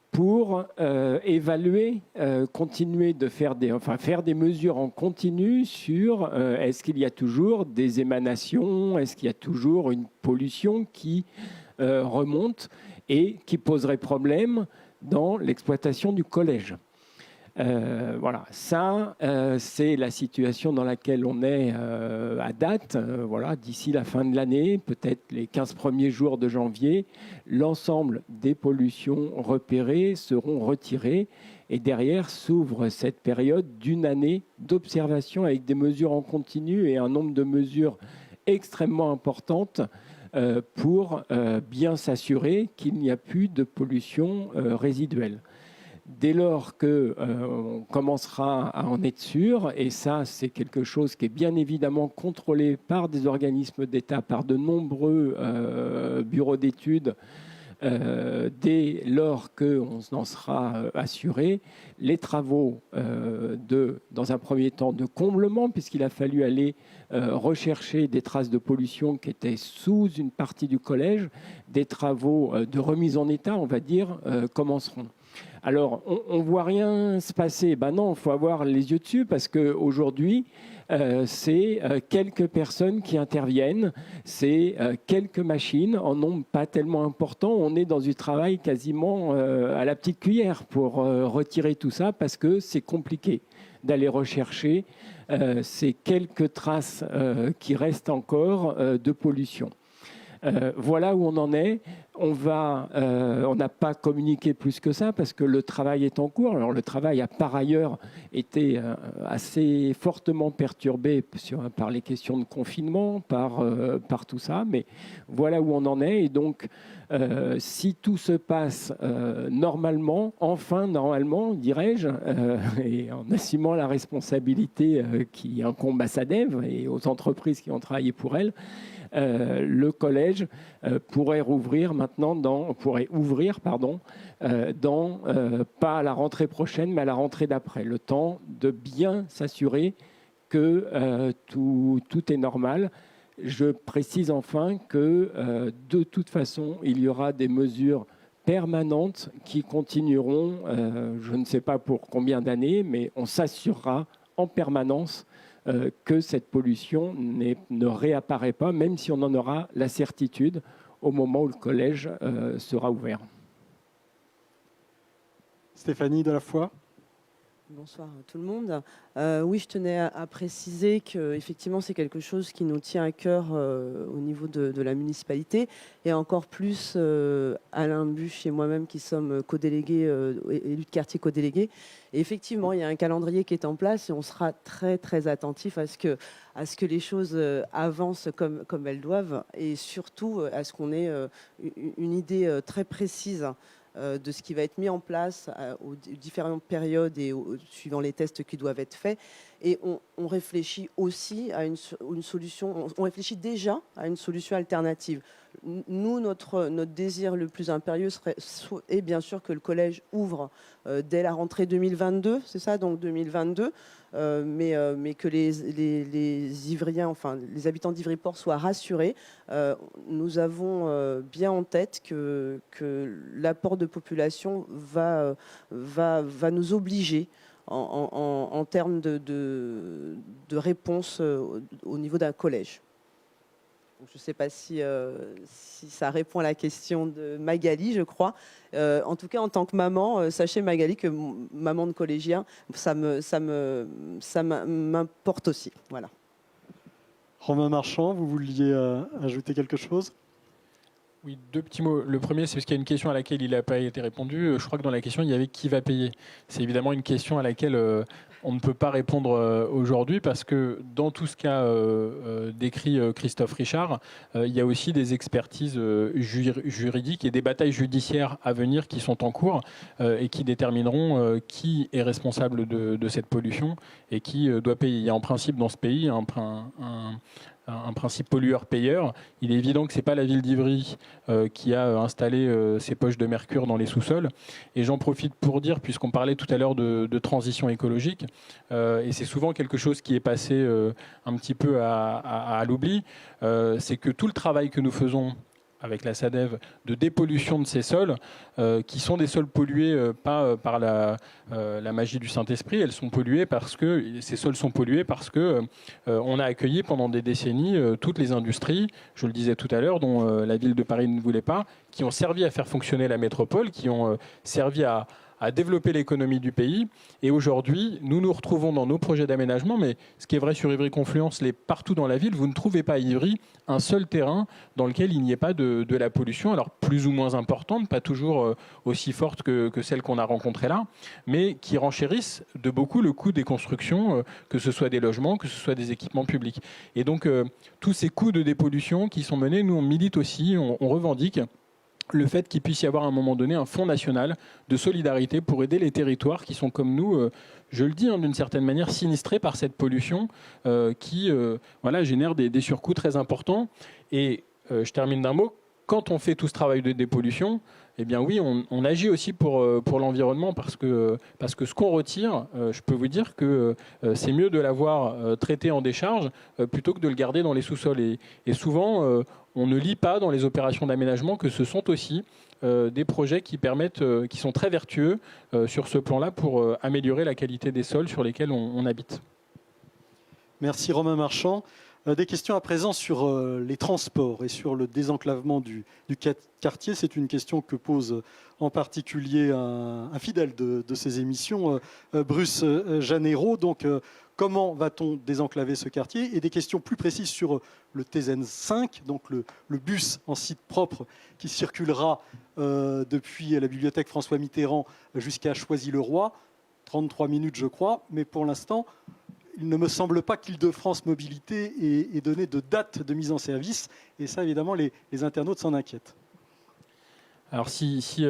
pour évaluer, continuer de faire des mesures en continu sur est-ce qu'il y a toujours des émanations, est-ce qu'il y a toujours une pollution qui remonte et qui poserait problème dans l'exploitation du collège. Voilà, ça, c'est la situation dans laquelle on est à date. Voilà, d'ici la fin de l'année, peut-être les 15 premiers jours de janvier, l'ensemble des pollutions repérées seront retirées. Et derrière s'ouvre cette période d'une année d'observation avec des mesures en continu et un nombre de mesures extrêmement importantes pour bien s'assurer qu'il n'y a plus de pollution résiduelle. Dès lors qu'on commencera à en être sûr, et ça c'est quelque chose qui est bien évidemment contrôlé par des organismes d'État, par de nombreux bureaux d'études, dès lors qu'on en sera assuré, les travaux dans un premier temps de comblement, puisqu'il a fallu aller rechercher des traces de pollution qui étaient sous une partie du collège, des travaux de remise en état, on va dire, commenceront. Alors, on ne voit rien se passer. Ben non, il faut avoir les yeux dessus parce qu'aujourd'hui, c'est quelques personnes qui interviennent, c'est quelques machines en nombre pas tellement important. On est dans du travail quasiment à la petite cuillère pour retirer tout ça parce que c'est compliqué d'aller rechercher ces quelques traces qui restent encore de pollution. Voilà où on en est. On n'a pas communiqué plus que ça parce que le travail est en cours. Alors le travail a par ailleurs été assez fortement perturbé par les questions de confinement, par tout ça. Mais voilà où on en est. Et donc, si tout se passe normalement, dirais-je, et en assumant la responsabilité qui incombe à SADEV et aux entreprises qui ont travaillé pour elle, le collège pourrait ouvrir pas à la rentrée prochaine, mais à la rentrée d'après, le temps de bien s'assurer que tout est normal. Je précise enfin que de toute façon, il y aura des mesures permanentes qui continueront, je ne sais pas pour combien d'années, mais on s'assurera en permanence que cette pollution ne réapparaît pas, même si on en aura la certitude au moment où le collège sera ouvert. Stéphanie de la Foi. Bonsoir à tout le monde. Oui, je tenais à préciser qu'effectivement, c'est quelque chose qui nous tient à cœur au niveau de la municipalité et encore plus Alain Buch et moi-même qui sommes co-délégués, élus de quartier co-délégués. Et effectivement, il y a un calendrier qui est en place et on sera très, très attentif à ce que les choses avancent comme elles doivent et surtout à ce qu'on ait une idée très précise de ce qui va être mis en place aux différentes périodes et suivant les tests qui doivent être faits. Et on réfléchit aussi à une solution, on réfléchit déjà à une solution alternative. Nous, notre désir le plus impérieux est bien sûr que le collège ouvre dès la rentrée 2022, c'est ça, donc 2022, mais que les Ivriens, enfin les habitants d'Ivry-Port soient rassurés. Nous avons bien en tête que l'apport de population va nous obliger en termes de réponse au niveau d'un collège. Donc, je ne sais pas si ça répond à la question de Magali, je crois. En tout cas, en tant que maman, sachez Magali que maman de collégien, ça m'importe aussi. Voilà. Romain Marchand, vous vouliez ajouter quelque chose ? Oui, deux petits mots. Le premier, c'est parce qu'il y a une question à laquelle il n'a pas été répondu. Je crois que dans la question, il y avait qui va payer. C'est évidemment une question à laquelle on ne peut pas répondre aujourd'hui parce que dans tout ce qu'a décrit Christophe Richard, il y a aussi des expertises juridiques et des batailles judiciaires à venir qui sont en cours et qui détermineront qui est responsable de cette pollution et qui doit payer. Il y a en principe dans ce pays un principe pollueur-payeur. Il est évident que ce n'est pas la ville d'Ivry qui a installé ces poches de mercure dans les sous-sols. Et j'en profite pour dire, puisqu'on parlait tout à l'heure de transition écologique, et c'est souvent quelque chose qui est passé un petit peu à l'oubli, c'est que tout le travail que nous faisons avec la SADEV de dépollution de ces sols, qui sont des sols pollués pas par la magie du Saint-Esprit, elles sont polluées parce que ces sols sont pollués parce que on a accueilli pendant des décennies toutes les industries, je le disais tout à l'heure, dont la ville de Paris ne voulait pas, qui ont servi à faire fonctionner la métropole, qui ont servi à à développer l'économie du pays. Et aujourd'hui, nous nous retrouvons dans nos projets d'aménagement, mais ce qui est vrai sur Ivry-Confluence, partout dans la ville, vous ne trouvez pas à Ivry un seul terrain dans lequel il n'y ait pas de la pollution, alors plus ou moins importante, pas toujours aussi forte que celle qu'on a rencontrée là, mais qui renchérissent de beaucoup le coût des constructions, que ce soit des logements, que ce soit des équipements publics. Et donc, tous ces coûts de dépollution qui sont menés, nous on milite aussi, on revendique le fait qu'il puisse y avoir à un moment donné un fonds national de solidarité pour aider les territoires qui sont comme nous, je le dis d'une certaine manière, sinistrés par cette pollution qui génère des surcoûts très importants. Et je termine d'un mot, quand on fait tout ce travail de dépollution, eh bien oui, on agit aussi pour l'environnement parce que ce qu'on retire, je peux vous dire que c'est mieux de l'avoir traité en décharge plutôt que de le garder dans les sous-sols. Et souvent, on ne lit pas dans les opérations d'aménagement que ce sont aussi des projets qui sont très vertueux sur ce plan-là pour améliorer la qualité des sols sur lesquels on habite. Merci Romain Marchand. Des questions à présent sur les transports et sur le désenclavement du quartier. C'est une question que pose en particulier un fidèle de ces émissions, Bruce Janeiro. Donc, comment va-t-on désenclaver ce quartier? Et des questions plus précises sur le TZN 5, donc le bus en site propre qui circulera depuis la bibliothèque François Mitterrand jusqu'à Choisy-le-Roi. 33 minutes, je crois, mais pour l'instant, il ne me semble pas qu'Île-de-France Mobilité ait donné de date de mise en service. Et ça, évidemment, les internautes s'en inquiètent. Alors si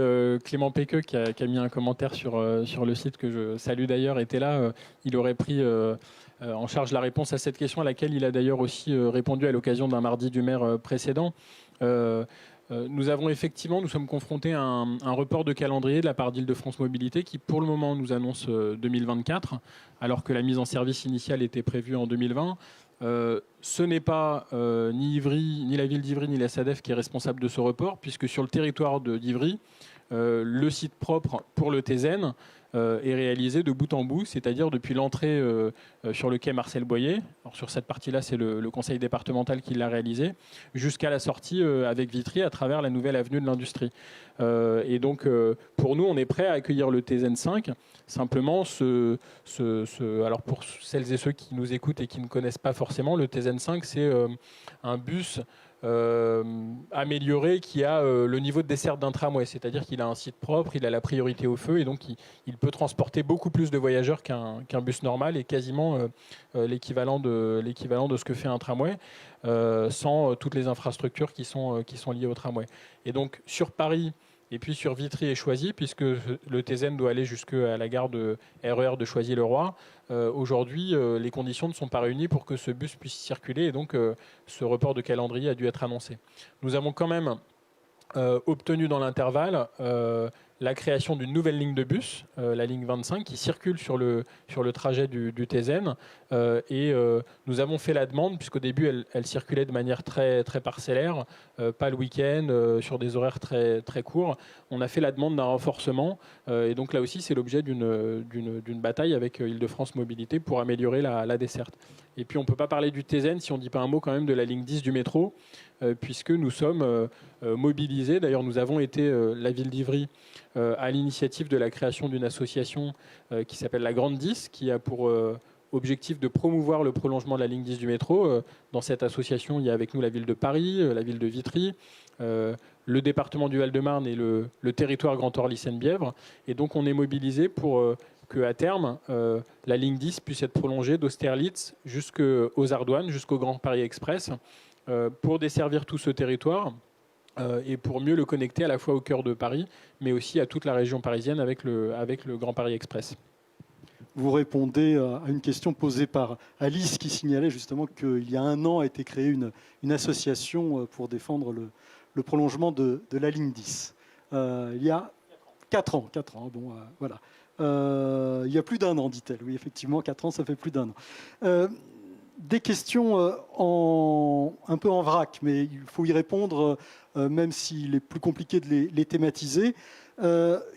Clément Péqueux, qui a mis un commentaire sur le site, que je salue d'ailleurs, était là, il aurait pris en charge la réponse à cette question, à laquelle il a d'ailleurs aussi répondu à l'occasion d'un mardi du maire précédent. Nous sommes confrontés à un report de calendrier de la part d'Île-de-France Mobilité qui, pour le moment, nous annonce 2024, alors que la mise en service initiale était prévue en 2020. Ce n'est pas ni la ville d'Ivry, ni la SADEF qui est responsable de ce report, puisque sur le territoire d'Ivry, le site propre pour le TZN est réalisé de bout en bout, c'est-à-dire depuis l'entrée sur le quai Marcel Boyer. Alors sur cette partie-là, c'est le conseil départemental qui l'a réalisé, jusqu'à la sortie avec Vitry à travers la nouvelle avenue de l'Industrie. Et donc, pour nous, on est prêt à accueillir le TZN 5. Simplement, alors pour celles et ceux qui nous écoutent et qui ne connaissent pas forcément, le TZN 5, c'est un bus amélioré qui a le niveau de desserte d'un tramway, c'est-à-dire qu'il a un site propre, il a la priorité au feu et donc il peut transporter beaucoup plus de voyageurs qu'un bus normal et quasiment l'équivalent de ce que fait un tramway sans toutes les infrastructures qui sont liées au tramway. Et donc sur Paris et puis sur Vitry et Choisy, puisque le TZN doit aller jusqu'à la gare de RER de Choisy-le-Roi, aujourd'hui, les conditions ne sont pas réunies pour que ce bus puisse circuler et donc ce report de calendrier a dû être annoncé. Nous avons quand même obtenu dans l'intervalle la création d'une nouvelle ligne de bus, la ligne 25, qui circule sur le trajet du TZN. Et nous avons fait la demande, puisqu'au début, elle circulait de manière très, très parcellaire, pas le week-end, sur des horaires très, très courts. On a fait la demande d'un renforcement. Et donc là aussi, c'est l'objet d'une bataille avec Île-de-France Mobilité pour améliorer la desserte. Et puis, on ne peut pas parler du TZN si on ne dit pas un mot quand même de la ligne 10 du métro, puisque nous sommes mobilisés. D'ailleurs, nous avons été, la ville d'Ivry, à l'initiative de la création d'une association qui s'appelle la Grande 10, qui a pour objectif de promouvoir le prolongement de la ligne 10 du métro. Dans cette association, il y a avec nous la ville de Paris, la ville de Vitry, le département du Val-de-Marne et le territoire Grand Orly-Seine-Bièvre. Et donc, on est mobilisé pour qu'à terme, la ligne 10 puisse être prolongée d'Austerlitz jusqu'aux Ardoines, jusqu'au Grand Paris Express, pour desservir tout ce territoire et pour mieux le connecter à la fois au cœur de Paris, mais aussi à toute la région parisienne avec le Grand Paris Express. Vous répondez à une question posée par Alice qui signalait justement qu'il y a un an a été créée une association pour défendre le prolongement de la ligne 10. Il y a 4 ans. Bon, voilà. Il y a plus d'un an, dit-elle. Oui, effectivement, 4 ans, ça fait plus d'un an. Des questions un peu en vrac, mais il faut y répondre, même s'il est plus compliqué de les thématiser.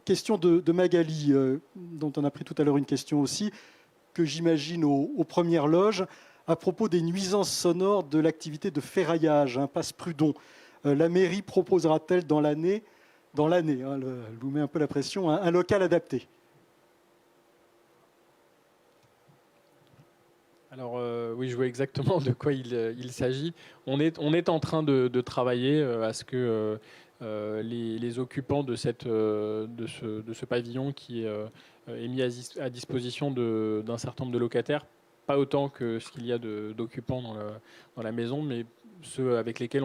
Question de Magali, dont on a pris tout à l'heure une question aussi, que j'imagine aux premières loges, à propos des nuisances sonores de l'activité de ferraillage, Passe Prud'hon. La mairie proposera-t-elle dans l'année dans l'année, hein, elle vous met un peu la pression, un local adapté. Alors oui, je vois exactement de quoi il s'agit. On est en train de travailler à ce que les occupants de ce pavillon qui est mis à disposition d'un certain nombre de locataires, pas autant que ce qu'il y a d'occupants dans la maison, mais ceux avec lesquels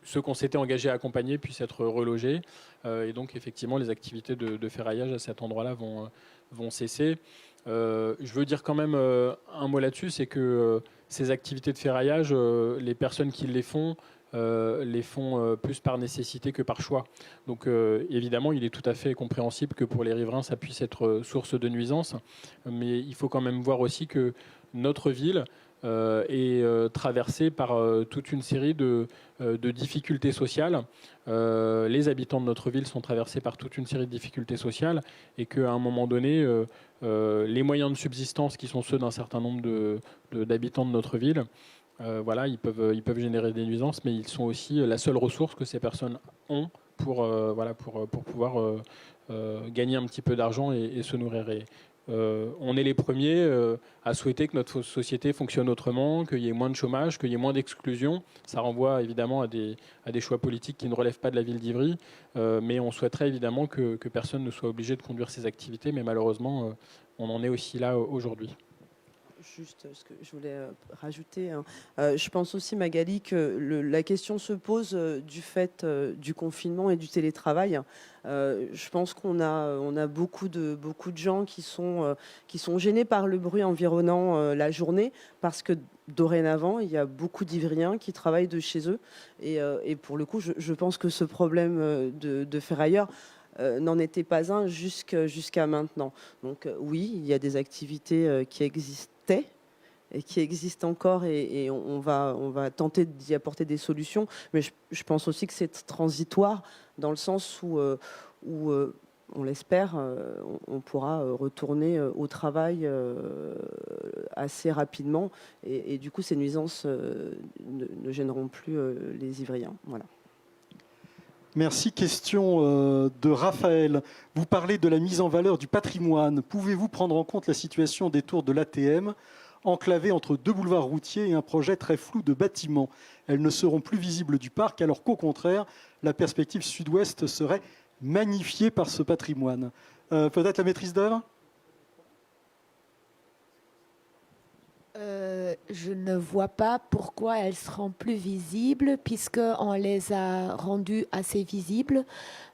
ceux qu'on s'était engagés à accompagner puissent être relogés. Et donc effectivement, les activités de ferraillage à cet endroit-là vont cesser. Je veux dire quand même un mot là-dessus, c'est que ces activités de ferraillage, les personnes qui les font plus par nécessité que par choix. Donc évidemment, il est tout à fait compréhensible que pour les riverains, ça puisse être source de nuisance, mais il faut quand même voir aussi que notre ville est traversée par toute une série de difficultés sociales. Les habitants de notre ville sont traversés par toute une série de difficultés sociales et qu'à un moment donné, les moyens de subsistance qui sont ceux d'un certain nombre d'habitants de notre ville, voilà, ils peuvent générer des nuisances, mais ils sont aussi la seule ressource que ces personnes ont pour pouvoir gagner un petit peu d'argent et se nourrir. On est les premiers à souhaiter que notre société fonctionne autrement, qu'il y ait moins de chômage, qu'il y ait moins d'exclusion. Ça renvoie évidemment à des choix politiques qui ne relèvent pas de la ville d'Ivry, mais on souhaiterait évidemment que personne ne soit obligé de conduire ces activités, mais malheureusement, on en est aussi là aujourd'hui. Juste ce que je voulais rajouter. Je pense aussi, Magali, que la question se pose du fait du confinement et du télétravail. Je pense qu'on a beaucoup de gens qui sont gênés par le bruit environnant la journée, parce que dorénavant, il y a beaucoup d'Ivriens qui travaillent de chez eux. Et pour le coup, je pense que ce problème de ferrailleurs n'en était pas un jusqu'à maintenant. Donc oui, il y a des activités qui existaient et qui existent encore, et on va tenter d'y apporter des solutions, mais je pense aussi que c'est transitoire, dans le sens où on l'espère, on pourra retourner au travail assez rapidement, et du coup ces nuisances ne gêneront plus les Ivriens. Voilà. Merci. Question de Raphaël. Vous parlez de la mise en valeur du patrimoine. Pouvez-vous prendre en compte la situation des tours de l'ATM, enclavées entre deux boulevards routiers et un projet très flou de bâtiments? Elles ne seront plus visibles du parc, alors qu'au contraire, la perspective sud-ouest serait magnifiée par ce patrimoine. Peut-être la maîtrise d'œuvre ? Je ne vois pas pourquoi elles seront plus visibles, puisqu'on les a rendues assez visibles.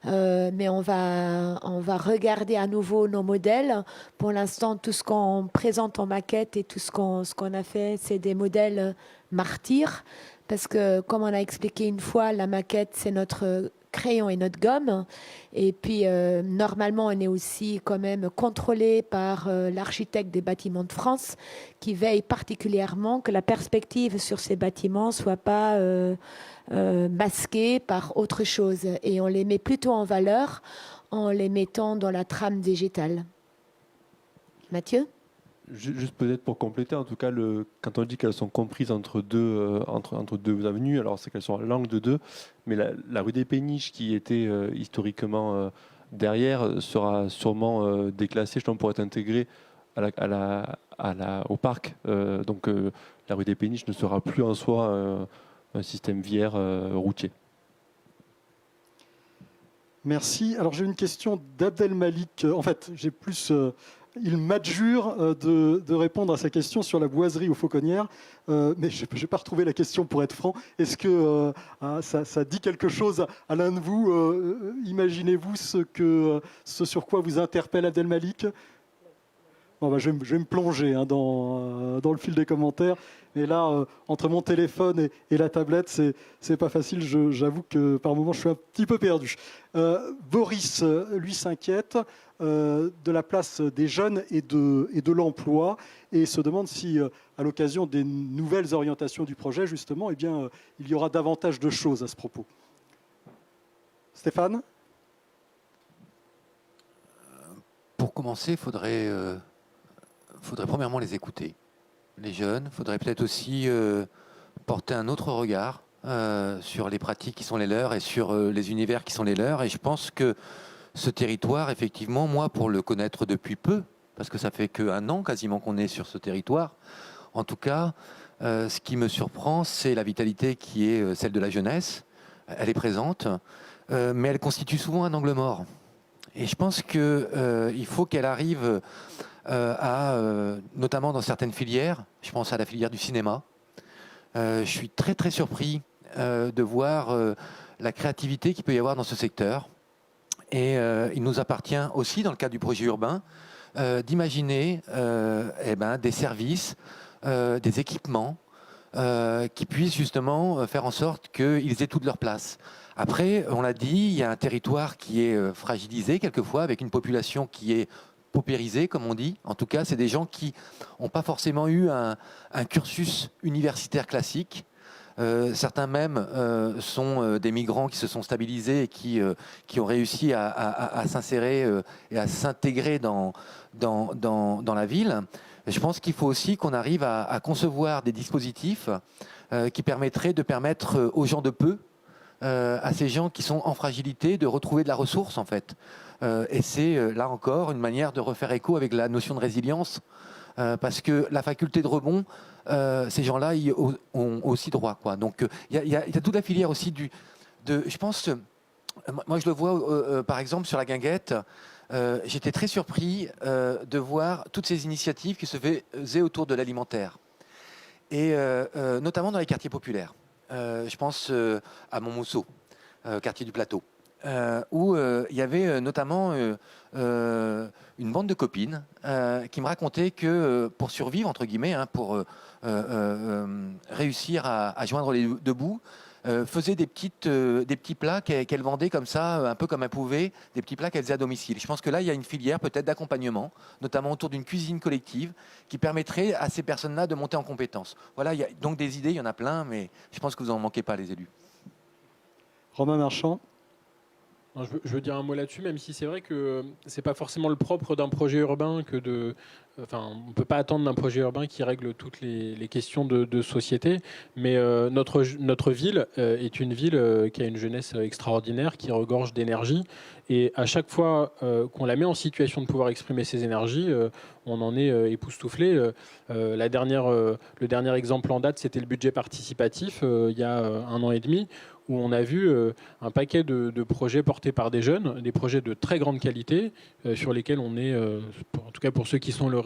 Mais on va regarder à nouveau nos modèles. Pour l'instant, tout ce qu'on présente en maquette et tout ce qu'on a fait, c'est des modèles martyrs. Parce que, comme on a expliqué une fois, la maquette, c'est notre crayon et notre gomme. Et puis, normalement, on est aussi quand même contrôlé par l'architecte des bâtiments de France, qui veille particulièrement que la perspective sur ces bâtiments ne soit pas masquée par autre chose. Et on les met plutôt en valeur en les mettant dans la trame végétale. Mathieu ? Juste peut-être pour compléter, en tout cas, quand on dit qu'elles sont comprises entre deux avenues, alors c'est qu'elles sont à l'angle de deux, mais la rue des Péniches, qui était historiquement derrière, sera sûrement déclassée, pour être intégrée au parc. Donc la rue des Péniches ne sera plus en soi un système viaire routier. Merci. Alors j'ai une question d'Abdel Malik. En fait, j'ai plus... il m'adjure de répondre à sa question sur la boiserie aux Fauconnières, mais je n'ai pas retrouvé la question, pour être franc. Est-ce que ça dit quelque chose à l'un de vous? Imaginez-vous ce sur quoi vous interpelle Abdel Malik? Bon, je vais me plonger dans le fil des commentaires. Mais là, entre mon téléphone et la tablette, c'est pas facile. J'avoue que par moments, je suis un petit peu perdu. Boris, lui, s'inquiète de la place des jeunes et de l'emploi, et se demande si, à l'occasion des nouvelles orientations du projet, justement, eh bien, il y aura davantage de choses à ce propos. Stéphane ? Pour commencer, il faudrait premièrement les écouter. Les jeunes, il faudrait peut-être aussi porter un autre regard sur les pratiques qui sont les leurs et sur les univers qui sont les leurs. Et je pense que ce territoire, effectivement, moi, pour le connaître depuis peu, parce que ça fait qu'1 an quasiment qu'on est sur ce territoire, en tout cas, ce qui me surprend, c'est la vitalité qui est celle de la jeunesse. Elle est présente, mais elle constitue souvent un angle mort. Et je pense qu'il faut qu'elle arrive notamment dans certaines filières, je pense à la filière du cinéma. Je suis très très surpris de voir la créativité qu'il peut y avoir dans ce secteur. Et il nous appartient aussi, dans le cadre du projet urbain, d'imaginer des services, des équipements qui puissent justement faire en sorte qu'ils aient toute leur place. Après, on l'a dit, il y a un territoire qui est fragilisé quelquefois, avec une population qui est paupérisée, comme on dit. En tout cas, c'est des gens qui n'ont pas forcément eu un cursus universitaire classique. Certains même sont des migrants qui se sont stabilisés et qui ont réussi à s'insérer et à s'intégrer dans la ville. Je pense qu'il faut aussi qu'on arrive à concevoir des dispositifs qui permettraient de permettre aux gens de peu, à ces gens qui sont en fragilité, de retrouver de la ressource en fait. Et c'est là encore une manière de refaire écho avec la notion de résilience, parce que la faculté de rebond, ces gens-là y ont aussi droit, quoi. Donc il y a toute la filière aussi je pense, moi je le vois par exemple sur la guinguette. J'étais très surpris de voir toutes ces initiatives qui se faisaient autour de l'alimentaire, et notamment dans les quartiers populaires. Je pense à Montmousseau, quartier du Plateau, où il y avait notamment une bande de copines qui me racontaient que pour survivre, entre guillemets, pour réussir à joindre les deux bouts, faisaient des petits plats qu'elles vendaient comme ça, un peu comme elles pouvaient, des petits plats qu'elles faisaient à domicile. Je pense que là, il y a une filière peut-être d'accompagnement, notamment autour d'une cuisine collective, qui permettrait à ces personnes-là de monter en compétences. Voilà, il y a donc des idées, il y en a plein, mais je pense que vous n'en manquez pas, les élus. Romain Marchand. Non, je veux dire un mot là-dessus, même si c'est vrai que c'est pas forcément le propre d'un projet urbain on ne peut pas attendre d'un projet urbain qui règle toutes les questions de société, mais notre ville est une ville qui a une jeunesse extraordinaire, qui regorge d'énergie, et à chaque fois qu'on la met en situation de pouvoir exprimer ses énergies, on en est époustouflé. Le dernier exemple en date, c'était le budget participatif, il y a 1 an et demi, où on a vu un paquet de projets portés par des jeunes, des projets de très grande qualité, sur lesquels on est, en tout cas pour ceux qui sont lauréats,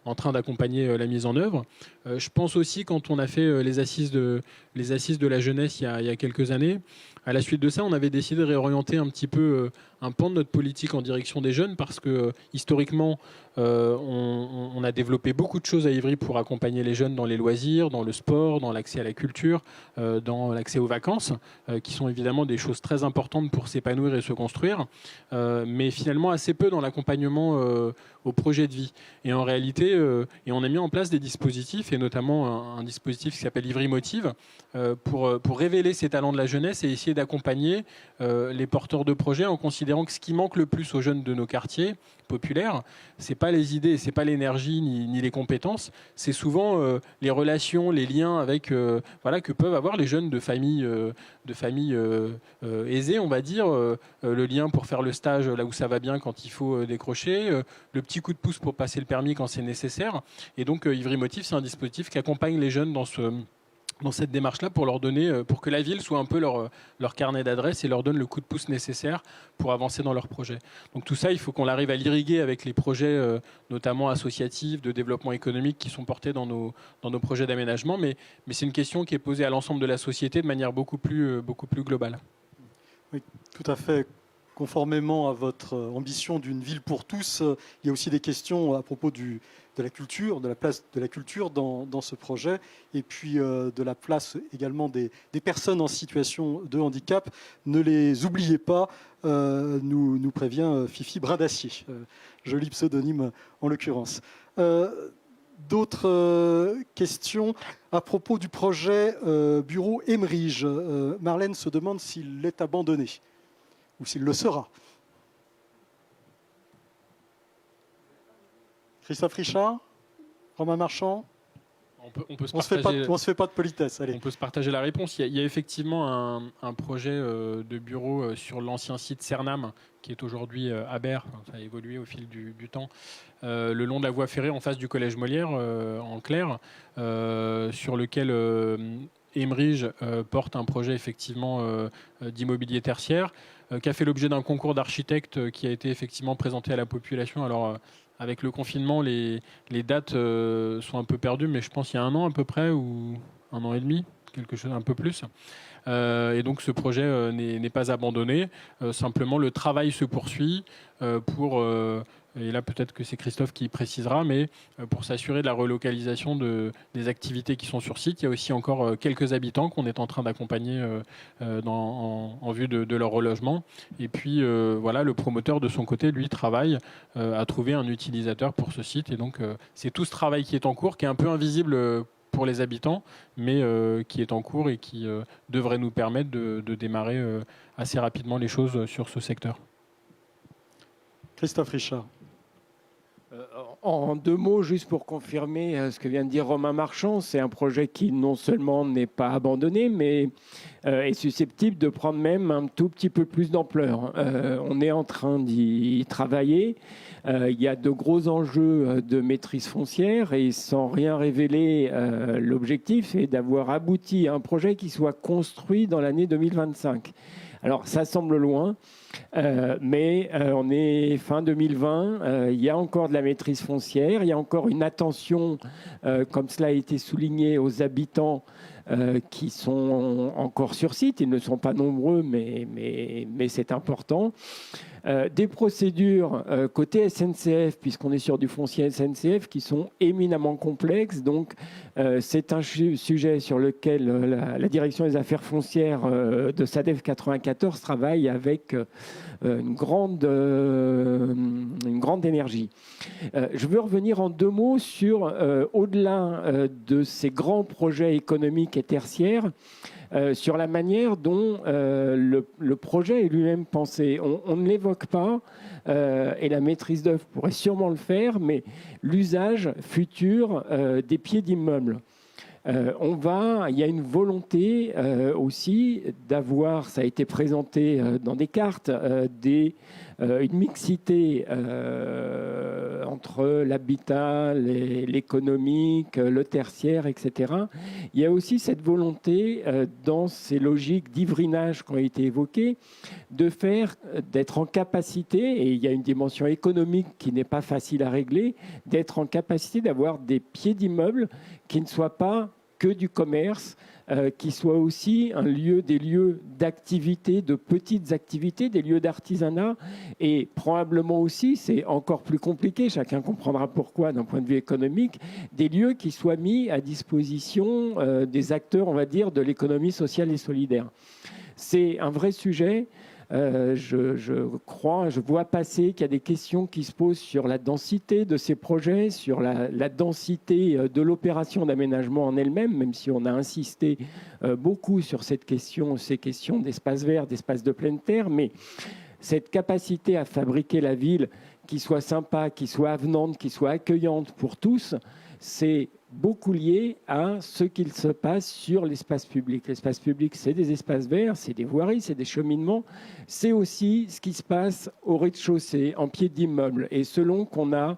en train d'accompagner la mise en œuvre. Je pense aussi, quand on a fait les assises de la jeunesse il y a quelques années, à la suite de ça, on avait décidé de réorienter un petit peu un pan de notre politique en direction des jeunes, parce que historiquement, on a développé beaucoup de choses à Ivry pour accompagner les jeunes dans les loisirs, dans le sport, dans l'accès à la culture, dans l'accès aux vacances, qui sont évidemment des choses très importantes pour s'épanouir et se construire, mais finalement assez peu dans l'accompagnement au projet de vie. Et en réalité, on a mis en place des dispositifs, et notamment un dispositif qui s'appelle Ivry Motive, pour révéler ces talents de la jeunesse et essayer d'accompagner les porteurs de projets, en considérant que ce qui manque le plus aux jeunes de nos quartiers populaires, c'est pas les idées, c'est pas l'énergie ni les compétences, c'est souvent les relations, les liens avec que peuvent avoir les jeunes de familles aisées, on va dire, le lien pour faire le stage là où ça va bien quand il faut décrocher, le petit coup de pouce pour passer le permis quand c'est nécessaire. Et donc Ivry Motive, c'est un dispositif qui accompagne les jeunes dans cette démarche-là, pour leur donner, pour que la ville soit un peu leur carnet d'adresse et leur donne le coup de pouce nécessaire pour avancer dans leur projet. Donc tout ça, il faut qu'on arrive à l'irriguer avec les projets, notamment associatifs, de développement économique, qui sont portés dans nos projets d'aménagement. Mais c'est une question qui est posée à l'ensemble de la société de manière beaucoup plus globale. Oui, tout à fait. Conformément à votre ambition d'une ville pour tous, il y a aussi des questions à propos de la culture, de la place de la culture dans ce projet, et puis de la place également des personnes en situation de handicap. Ne les oubliez pas, nous prévient Fifi Brindacier, joli pseudonyme en l'occurrence. D'autres questions à propos du projet bureau Emerige. Marlène se demande s'il est abandonné, ou s'il le sera. Christophe Richard, Romain Marchand. On se fait pas de politesse. Allez. On peut se partager la réponse. Il y a effectivement un projet de bureau sur l'ancien site Cernam, qui est aujourd'hui à Berre. Ça a évolué au fil du temps. Le long de la voie ferrée, en face du collège Molière, en clair, sur lequel Emerige porte un projet effectivement d'immobilier tertiaire, qui a fait l'objet d'un concours d'architectes qui a été effectivement présenté à la population. Alors, avec le confinement, les dates sont un peu perdues, mais je pense qu'il y a 1 an à peu près, ou 1 an et demi, quelque chose un peu plus. Et donc ce projet n'est pas abandonné. Simplement, le travail se poursuit pour, et là peut-être que c'est Christophe qui précisera, mais pour s'assurer de la relocalisation des activités qui sont sur site. Il y a aussi encore quelques habitants qu'on est en train d'accompagner en vue de leur relogement. Et puis voilà, le promoteur de son côté, lui, travaille à trouver un utilisateur pour ce site. Et donc c'est tout ce travail qui est en cours, qui est un peu invisible pour les habitants, mais qui est en cours et qui devrait nous permettre de démarrer assez rapidement les choses sur ce secteur. Christophe Richard. En 2 mots, juste pour confirmer ce que vient de dire Romain Marchand, c'est un projet qui non seulement n'est pas abandonné, mais est susceptible de prendre même un tout petit peu plus d'ampleur. On est en train d'y travailler. Il y a de gros enjeux de maîtrise foncière et sans rien révéler, l'objectif est d'avoir abouti à un projet qui soit construit dans l'année 2025. Alors ça semble loin, mais on est fin 2020, il y a encore de la maîtrise foncière, il y a encore une attention, comme cela a été souligné, aux habitants qui sont encore sur site. Ils ne sont pas nombreux, mais c'est important. Des procédures côté SNCF, puisqu'on est sur du foncier SNCF, qui sont éminemment complexes. Donc, c'est un sujet sur lequel la direction des affaires foncières de SADEF 94 travaille avec une grande énergie. Je veux revenir en 2 mots sur, au-delà de ces grands projets économiques et tertiaires, sur la manière dont le projet est lui-même pensé. On ne l'évoque pas, et la maîtrise d'œuvre pourrait sûrement le faire, mais l'usage futur des pieds d'immeubles. Il y a une volonté aussi d'avoir, ça a été présenté dans des cartes, une mixité entre l'habitat, l'économique, le tertiaire, etc. Il y a aussi cette volonté, dans ces logiques d'ivrinage qui ont été évoquées, d'être en capacité, et il y a une dimension économique qui n'est pas facile à régler, d'être en capacité d'avoir des pieds d'immeubles qui ne soient pas que du commerce, qui soit aussi des lieux d'activité, de petites activités, des lieux d'artisanat, et probablement aussi, c'est encore plus compliqué, chacun comprendra pourquoi d'un point de vue économique, des lieux qui soient mis à disposition des acteurs, on va dire, de l'économie sociale et solidaire. C'est un vrai sujet. Je vois passer qu'il y a des questions qui se posent sur la densité de ces projets, sur la densité de l'opération d'aménagement en elle-même, même si on a insisté beaucoup sur ces questions d'espace vert, d'espace de pleine terre, mais cette capacité à fabriquer la ville qui soit sympa, qui soit avenante, qui soit accueillante pour tous, c'est beaucoup lié à ce qu'il se passe sur l'espace public. L'espace public, c'est des espaces verts, c'est des voiries, c'est des cheminements. C'est aussi ce qui se passe au rez-de-chaussée, en pied d'immeuble. Et selon qu'on a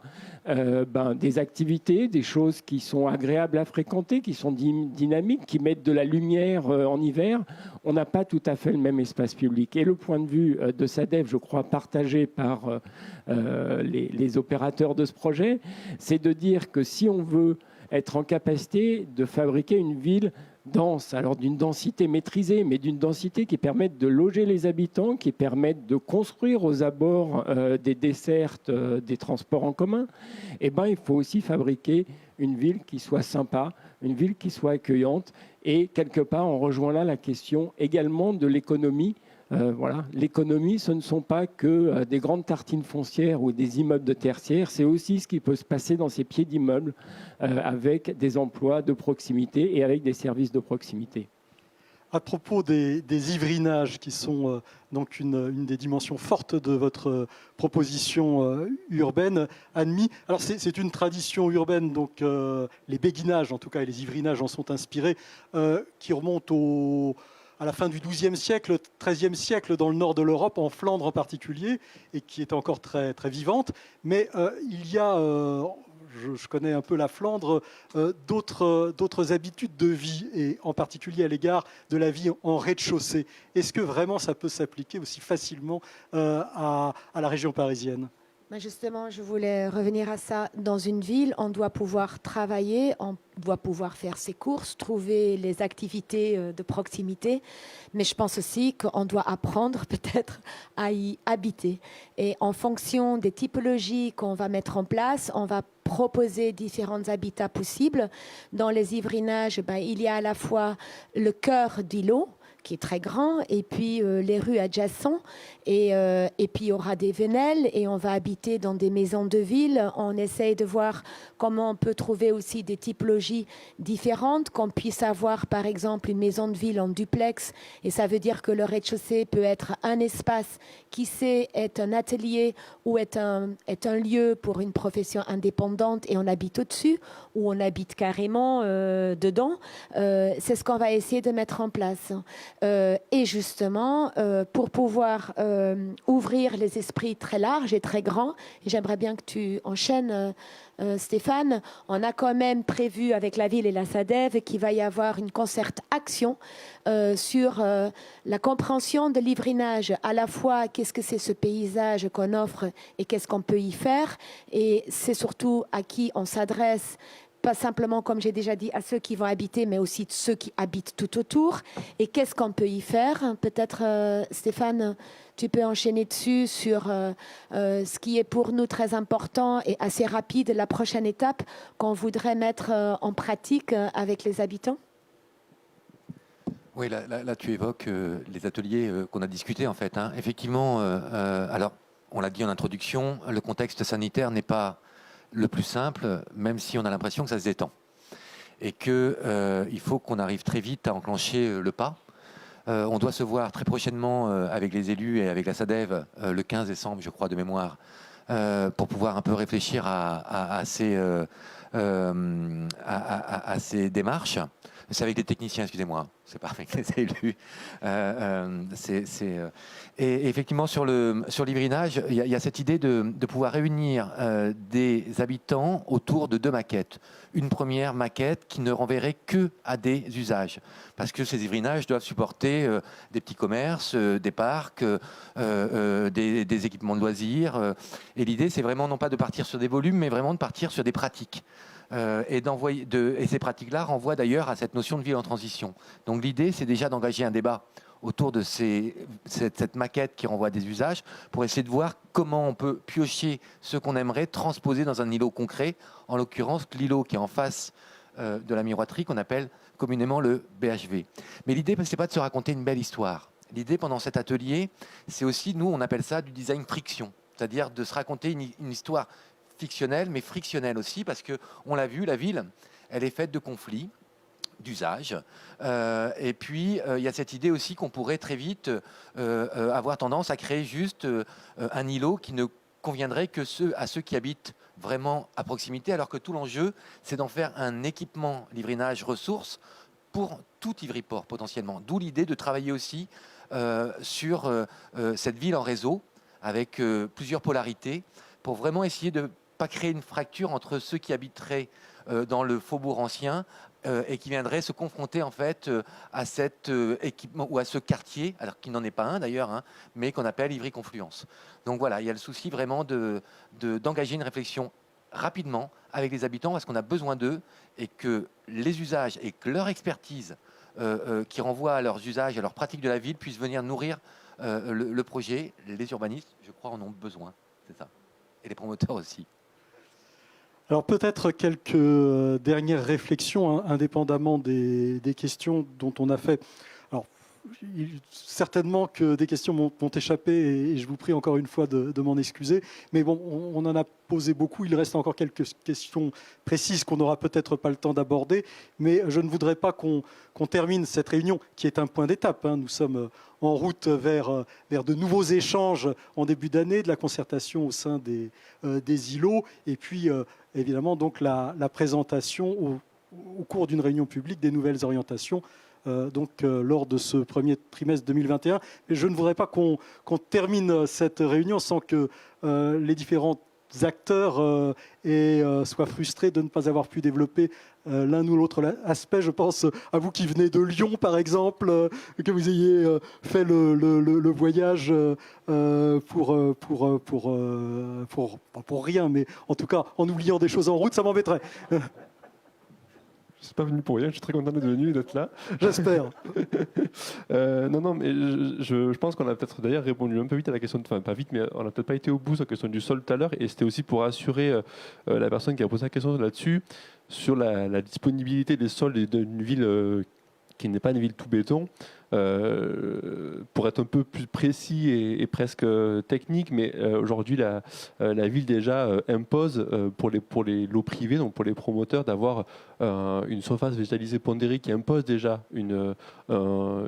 des activités, des choses qui sont agréables à fréquenter, qui sont dynamiques, qui mettent de la lumière en hiver, on n'a pas tout à fait le même espace public. Et le point de vue de SADEF, je crois, partagé par les opérateurs de ce projet, c'est de dire que si on veut être en capacité de fabriquer une ville dense, alors d'une densité maîtrisée, mais d'une densité qui permette de loger les habitants, qui permette de construire aux abords des dessertes, des transports en commun, il faut aussi fabriquer une ville qui soit sympa, une ville qui soit accueillante. Et quelque part, on rejoint là la question également de l'économie. L'économie, ce ne sont pas que des grandes tartines foncières ou des immeubles de tertiaire, c'est aussi ce qui peut se passer dans ces pieds d'immeubles avec des emplois de proximité et avec des services de proximité. À propos des ivrinages, qui sont donc une des dimensions fortes de votre proposition urbaine, Anne-Mie. Alors c'est une tradition urbaine, donc les béguinages en tout cas et les ivrinages en sont inspirés, qui remontent à la fin du XIIe siècle, XIIIe siècle dans le nord de l'Europe, en Flandre en particulier, et qui est encore très, très vivante. Mais il y a, je connais un peu la Flandre, d'autres habitudes de vie, et en particulier à l'égard de la vie en rez-de-chaussée. Est-ce que vraiment ça peut s'appliquer aussi facilement à la région parisienne ? Justement, je voulais revenir à ça. Dans une ville, on doit pouvoir travailler, on doit pouvoir faire ses courses, trouver les activités de proximité, mais je pense aussi qu'on doit apprendre peut-être à y habiter. Et en fonction des typologies qu'on va mettre en place, on va proposer différents habitats possibles. Dans les ivrinages, il y a à la fois le cœur d'îlot, qui est très grand, et puis les rues adjacentes, et puis il y aura des venelles, et on va habiter dans des maisons de ville. On essaye de voir comment on peut trouver aussi des typologies différentes, qu'on puisse avoir par exemple une maison de ville en duplex, et ça veut dire que le rez-de-chaussée peut être un espace qui sait être un atelier ou est un lieu pour une profession indépendante, et on habite au-dessus, ou on habite carrément dedans. C'est ce qu'on va essayer de mettre en place. Et justement, pour pouvoir ouvrir les esprits très larges et très grands, et j'aimerais bien que tu enchaînes, Stéphane, on a quand même prévu avec la ville et la SADEV qu'il va y avoir une concert-action sur la compréhension de l'ivrinage, à la fois qu'est-ce que c'est ce paysage qu'on offre et qu'est-ce qu'on peut y faire, et c'est surtout à qui on s'adresse, pas simplement, comme j'ai déjà dit, à ceux qui vont habiter, mais aussi ceux qui habitent tout autour. Et qu'est-ce qu'on peut y faire ? Peut-être, Stéphane, tu peux enchaîner dessus sur ce qui est pour nous très important et assez rapide, la prochaine étape qu'on voudrait mettre en pratique avec les habitants. Oui, là tu évoques les ateliers qu'on a discutés en fait. Effectivement, alors on l'a dit en introduction, le contexte sanitaire n'est pas le plus simple, même si on a l'impression que ça se détend. Et qu'il faut qu'on arrive très vite à enclencher le pas. On doit se voir très prochainement avec les élus et avec la SADEV le 15 décembre, je crois, de mémoire, pour pouvoir un peu réfléchir à ces démarches. C'est avec des techniciens, excusez-moi, c'est pas avec les élus. Et effectivement, sur l'ivrinage, il y a cette idée de pouvoir réunir des habitants autour de deux maquettes. Une première maquette qui ne renverrait que à des usages, parce que ces ivrinages doivent supporter des petits commerces, des parcs, des équipements de loisirs. Et l'idée, c'est vraiment non pas de partir sur des volumes, mais vraiment de partir sur des pratiques. Et ces pratiques-là renvoient d'ailleurs à cette notion de ville en transition. Donc l'idée, c'est déjà d'engager un débat autour de cette maquette qui renvoie à des usages pour essayer de voir comment on peut piocher ce qu'on aimerait transposer dans un îlot concret, en l'occurrence l'îlot qui est en face de la miroiterie qu'on appelle communément le BHV. Mais l'idée, ce n'est pas de se raconter une belle histoire. L'idée pendant cet atelier, c'est aussi, nous on appelle ça du design friction, c'est-à-dire de se raconter une histoire fictionnelle, mais frictionnelle aussi, parce qu'on l'a vu, la ville, elle est faite de conflits, d'usages. Et puis, il y a cette idée aussi qu'on pourrait très vite avoir tendance à créer juste un îlot qui ne conviendrait que à ceux qui habitent vraiment à proximité, alors que tout l'enjeu, c'est d'en faire un équipement livrinage ressources pour tout Ivry-Port potentiellement. D'où l'idée de travailler aussi sur cette ville en réseau, avec plusieurs polarités, pour vraiment essayer de pas créer une fracture entre ceux qui habiteraient dans le faubourg ancien et qui viendraient se confronter en fait à cet équipement ou à ce quartier, alors qu'il n'en est pas un d'ailleurs, mais qu'on appelle Ivry-Confluence. Donc voilà, il y a le souci vraiment d'engager une réflexion rapidement avec les habitants parce qu'on a besoin d'eux et que les usages et que leur expertise qui renvoie à leurs usages, à leurs pratiques de la ville puissent venir nourrir le projet. Les urbanistes, je crois, en ont besoin, c'est ça. Et les promoteurs aussi. Alors peut-être quelques dernières réflexions, indépendamment des questions dont on a fait. Alors, certainement que des questions m'ont échappé et je vous prie encore une fois de m'en excuser. Mais bon, on en a posé beaucoup. Il reste encore quelques questions précises qu'on n'aura peut-être pas le temps d'aborder. Mais je ne voudrais pas qu'on termine cette réunion qui est un point d'étape. Nous sommes en route vers de nouveaux échanges en début d'année, de la concertation au sein des îlots. Et puis, évidemment, donc la présentation au cours d'une réunion publique des nouvelles orientations lors de ce premier trimestre 2021. Et je ne voudrais pas qu'on termine cette réunion sans que les différents acteurs soient frustrés de ne pas avoir pu développer l'un ou l'autre aspect. Je pense à vous qui venez de Lyon, par exemple, que vous ayez fait le voyage pour rien, mais en tout cas en oubliant des choses en route, ça m'embêterait. Je ne suis pas venu pour rien, je suis très content d'être venu et d'être là. J'espère. Non, mais je pense qu'on a peut-être d'ailleurs répondu un peu vite à la question, enfin pas vite, mais on n'a peut-être pas été au bout sur la question du sol tout à l'heure, et c'était aussi pour rassurer la personne qui a posé la question là-dessus, sur la disponibilité des sols d'une ville qui n'est pas une ville tout béton. Pour être un peu plus précis et presque technique, mais aujourd'hui la ville déjà impose pour les lots privés, donc pour les promoteurs, d'avoir une surface végétalisée pondérée qui impose déjà une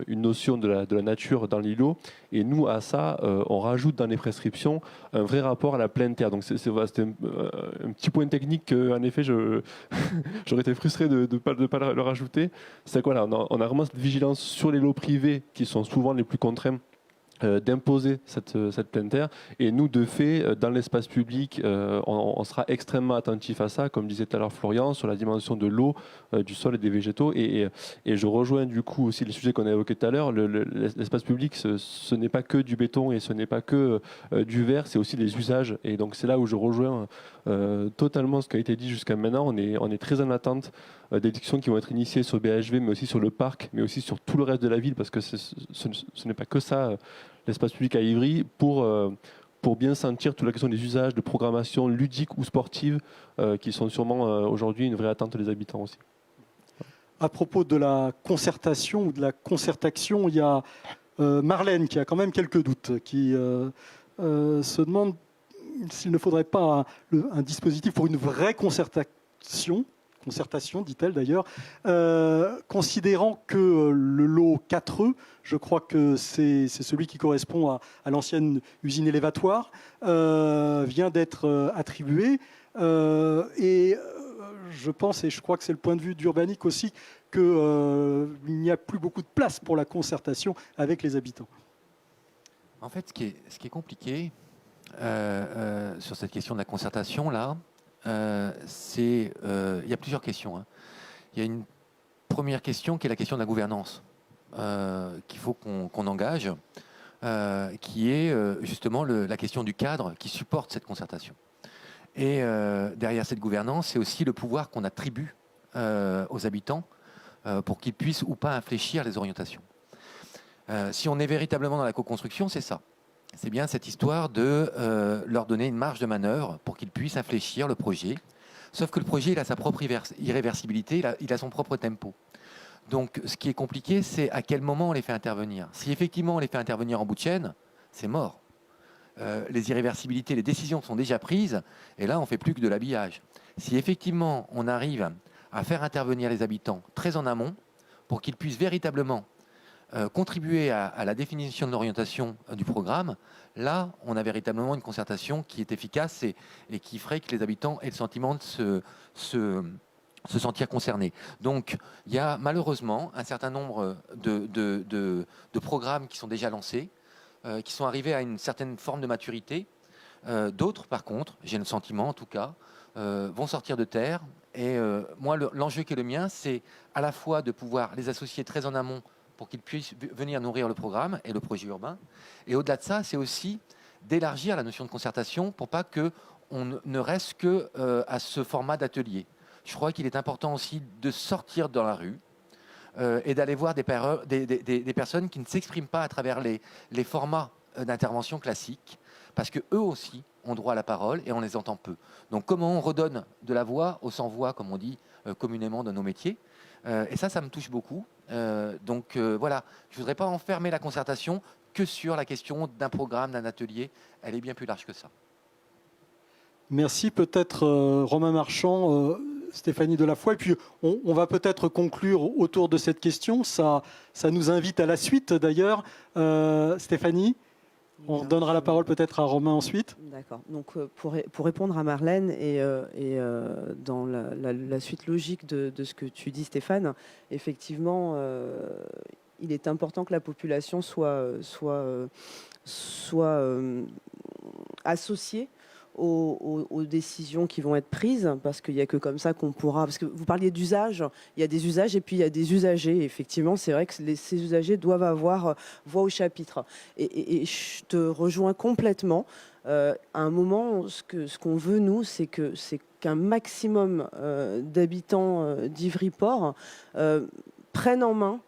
notion de la nature dans l'îlot. Et nous, à ça, on rajoute dans les prescriptions un vrai rapport à la pleine terre. Donc c'était un petit point technique qu'en effet j'aurais été frustré de ne pas le rajouter. C'est quoi là, on a vraiment cette vigilance sur les lots privés qui sont souvent les plus contraints d'imposer cette pleine terre. Et nous, de fait, dans l'espace public, on sera extrêmement attentif à ça, comme disait tout à l'heure Florian, sur la dimension de l'eau, du sol et des végétaux. Et je rejoins du coup aussi les sujets qu'on a évoqués tout à l'heure. L'espace public, ce n'est pas que du béton et ce n'est pas que du verre, c'est aussi les usages. Et donc c'est là où je rejoins totalement ce qui a été dit jusqu'à maintenant. On est très en attente des discussions qui vont être initiées sur BHV, mais aussi sur le parc, mais aussi sur tout le reste de la ville, parce que ce n'est pas que ça, l'espace public à Ivry, pour bien sentir toute la question des usages, de programmation ludique ou sportive, qui sont sûrement aujourd'hui une vraie attente des habitants aussi. À propos de la concertation ou de la concertation, il y a Marlène qui a quand même quelques doutes, qui se demande s'il ne faudrait pas un dispositif pour une vraie concertation, dit-elle d'ailleurs, considérant que le lot 4E, je crois que c'est celui qui correspond à l'ancienne usine élévatoire, vient d'être attribué. Et je pense, et je crois que c'est le point de vue d'Urbanic aussi, qu'il n'y a plus beaucoup de place pour la concertation avec les habitants. En fait, ce qui est compliqué sur cette question de la concertation, là, il y a plusieurs questions. Il y a une première question qui est la question de la gouvernance qu'il faut qu'on engage, qui est justement la question du cadre qui supporte cette concertation. Et derrière cette gouvernance, c'est aussi le pouvoir qu'on attribue aux habitants pour qu'ils puissent ou pas infléchir les orientations. Si on est véritablement dans la co-construction, c'est ça. C'est bien cette histoire de leur donner une marge de manœuvre pour qu'ils puissent infléchir le projet. Sauf que le projet, il a sa propre irréversibilité, il a son propre tempo. Donc, ce qui est compliqué, c'est à quel moment on les fait intervenir. Si effectivement on les fait intervenir en bout de chaîne, c'est mort. Les irréversibilités, les décisions sont déjà prises, et là, on ne fait plus que de l'habillage. Si effectivement on arrive à faire intervenir les habitants très en amont, pour qu'ils puissent véritablement contribuer à la définition de l'orientation du programme, là, on a véritablement une concertation qui est efficace et qui ferait que les habitants aient le sentiment de se sentir concernés. Donc, il y a malheureusement un certain nombre de programmes qui sont déjà lancés, qui sont arrivés à une certaine forme de maturité. D'autres, par contre, j'ai le sentiment en tout cas, vont sortir de terre. Et moi, l'enjeu qui est le mien, c'est à la fois de pouvoir les associer très en amont pour qu'ils puissent venir nourrir le programme et le projet urbain. Et au-delà de ça, c'est aussi d'élargir la notion de concertation pour pas qu'on ne reste que à ce format d'atelier. Je crois qu'il est important aussi de sortir dans la rue et d'aller voir des personnes qui ne s'expriment pas à travers les formats d'intervention classiques, parce qu'eux aussi ont droit à la parole et on les entend peu. Donc comment on redonne de la voix aux sans-voix, comme on dit communément dans nos métiers. Et ça me touche beaucoup. Donc voilà, je ne voudrais pas enfermer la concertation que sur la question d'un programme, d'un atelier. Elle est bien plus large que ça. Merci. Peut-être Romain Marchand, Stéphanie Delafoy. Et puis on va peut-être conclure autour de cette question. Ça nous invite à la suite d'ailleurs. Stéphanie, on donnera la parole peut-être à Romain ensuite. D'accord. Donc pour répondre à Marlène et dans la suite logique de ce que tu dis, Stéphane, effectivement, il est important que la population soit associée aux décisions qui vont être prises, parce qu'il n'y a que comme ça qu'on pourra... Parce que vous parliez d'usage, il y a des usages et puis il y a des usagers. Effectivement, c'est vrai que ces usagers doivent avoir voix au chapitre. Et je te rejoins complètement. À un moment, ce qu'on veut, nous, c'est qu'un maximum d'habitants d'Ivry-Port prennent en main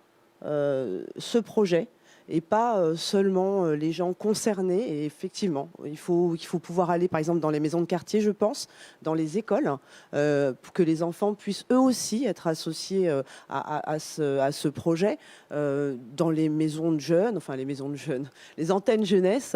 ce projet, et pas seulement les gens concernés. Et effectivement, il faut pouvoir aller, par exemple, dans les maisons de quartier, je pense, dans les écoles, pour que les enfants puissent eux aussi être associés à ce projet, dans les maisons de jeunes, les antennes jeunesse,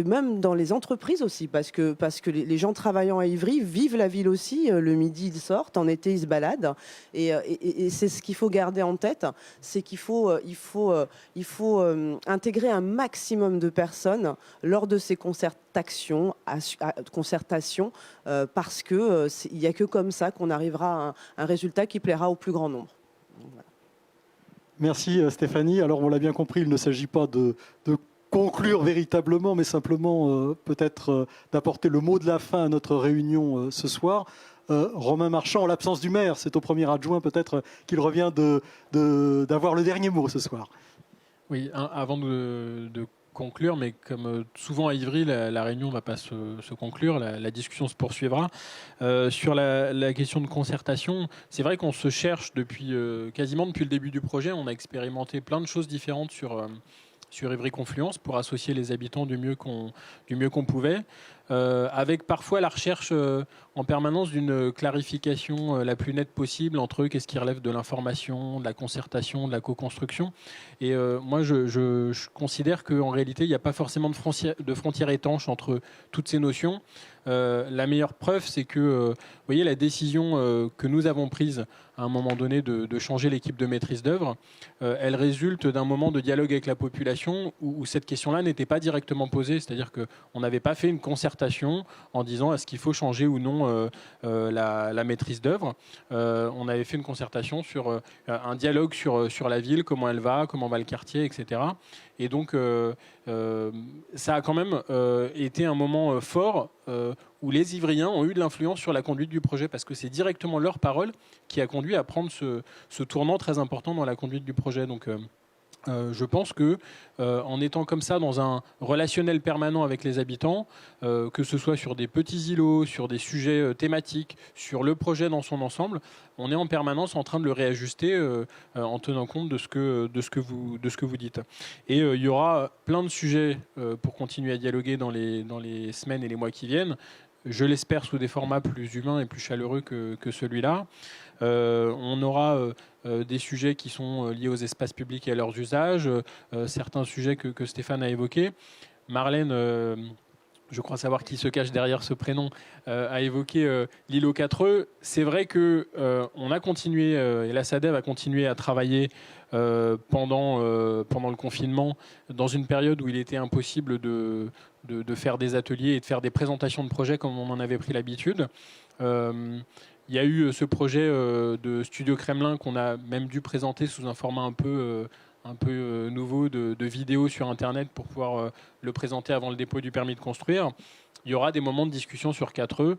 même dans les entreprises aussi, parce que les gens travaillant à Ivry vivent la ville aussi. Le midi, ils sortent, en été, ils se baladent. Et c'est ce qu'il faut garder en tête, c'est qu'il faut intégrer un maximum de personnes lors de ces concertations, parce qu'il n'y a que comme ça qu'on arrivera à un résultat qui plaira au plus grand nombre. Voilà. Merci Stéphanie. Alors on l'a bien compris, il ne s'agit pas de conclure véritablement, mais simplement peut-être d'apporter le mot de la fin à notre réunion ce soir. Romain Marchand, en l'absence du maire, c'est au premier adjoint peut-être qu'il revient d'avoir le dernier mot ce soir. Oui, avant de conclure, mais comme souvent à Ivry, la réunion ne va pas se conclure, la discussion se poursuivra. Sur la question de concertation, c'est vrai qu'on se cherche quasiment depuis le début du projet. On a expérimenté plein de choses différentes sur Ivry Confluence pour associer les habitants du mieux qu'on pouvait, avec parfois la recherche en permanence d'une clarification la plus nette possible entre qu'est-ce qui relève de l'information, de la concertation, de la co-construction. Et moi, je considère qu'en réalité, il n'y a pas forcément de frontières étanches entre toutes ces notions. La meilleure preuve, c'est que vous voyez, la décision que nous avons prise à un moment donné de changer l'équipe de maîtrise d'œuvre, elle résulte d'un moment de dialogue avec la population où cette question-là n'était pas directement posée, c'est-à-dire qu'on n'avait pas fait une concertation en disant est-ce qu'il faut changer ou non la maîtrise d'œuvre. On avait fait une concertation sur un dialogue sur la ville, comment elle va, comment va le quartier, etc. Et donc, ça a quand même été un moment fort où les Ivriens ont eu de l'influence sur la conduite du projet, parce que c'est directement leur parole qui a conduit à prendre ce tournant très important dans la conduite du projet. Donc, je pense que en étant comme ça dans un relationnel permanent avec les habitants, que ce soit sur des petits îlots, sur des sujets thématiques, sur le projet dans son ensemble, on est en permanence en train de le réajuster en tenant compte de ce que vous dites. Et il y aura plein de sujets pour continuer à dialoguer dans les semaines et les mois qui viennent. Je l'espère sous des formats plus humains et plus chaleureux que celui-là. On aura des sujets qui sont liés aux espaces publics et à leurs usages, certains sujets que Stéphane a évoqués. Marlène, je crois savoir qui se cache derrière ce prénom, a évoqué l'îlot 4E. C'est vrai qu'on a continué, et la SADEV a continué à travailler pendant le confinement, dans une période où il était impossible de faire des ateliers et de faire des présentations de projets comme on en avait pris l'habitude. Il y a eu ce projet de Studio Kremlin qu'on a même dû présenter sous un format un peu nouveau de vidéo sur Internet pour pouvoir le présenter avant le dépôt du permis de construire. Il y aura des moments de discussion sur 4E.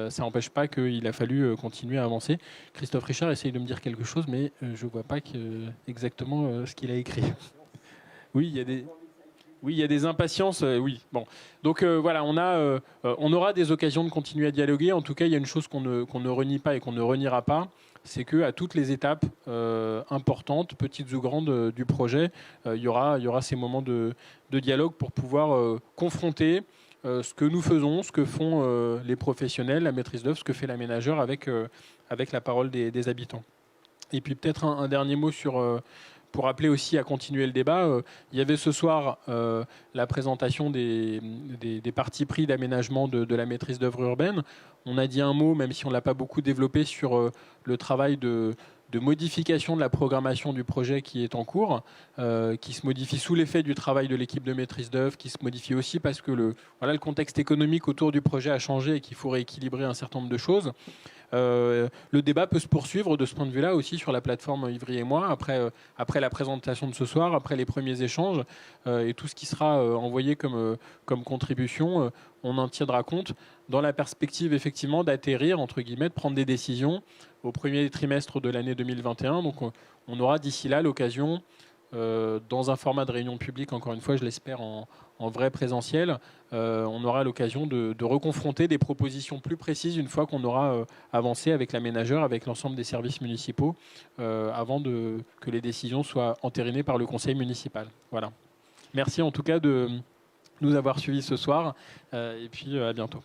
Ça n'empêche pas qu'il a fallu continuer à avancer. Christophe Richard essaye de me dire quelque chose, mais je ne vois pas exactement ce qu'il a écrit. Oui, il y a des impatiences. Oui, bon. Donc voilà, on aura des occasions de continuer à dialoguer. En tout cas, il y a une chose qu'on ne renie pas et qu'on ne reniera pas, c'est qu'à toutes les étapes importantes, petites ou grandes du projet, il y aura ces moments de dialogue pour pouvoir confronter ce que nous faisons, ce que font les professionnels, la maîtrise d'œuvre, ce que fait l'aménageur avec la parole des habitants. Et puis peut-être un dernier mot pour appeler aussi à continuer le débat. Il y avait ce soir la présentation des partis pris d'aménagement de la maîtrise d'œuvre urbaine. On a dit un mot, même si on ne l'a pas beaucoup développé, sur le travail de modification de la programmation du projet qui est en cours, qui se modifie sous l'effet du travail de l'équipe de maîtrise d'œuvre, qui se modifie aussi parce que le contexte économique autour du projet a changé et qu'il faut rééquilibrer un certain nombre de choses. Le débat peut se poursuivre de ce point de vue-là aussi sur la plateforme Ivry et moi, après la présentation de ce soir, après les premiers échanges, et tout ce qui sera envoyé comme contribution, on en tiendra compte dans la perspective effectivement d'atterrir, entre guillemets, de prendre des décisions au premier trimestre de l'année 2021. Donc on aura d'ici là l'occasion, dans un format de réunion publique, encore une fois, je l'espère en vrai présentiel, on aura l'occasion de reconfronter des propositions plus précises une fois qu'on aura avancé avec l'aménageur, avec l'ensemble des services municipaux, avant que les décisions soient entérinées par le conseil municipal. Voilà. Merci en tout cas de nous avoir suivis ce soir, et puis à bientôt.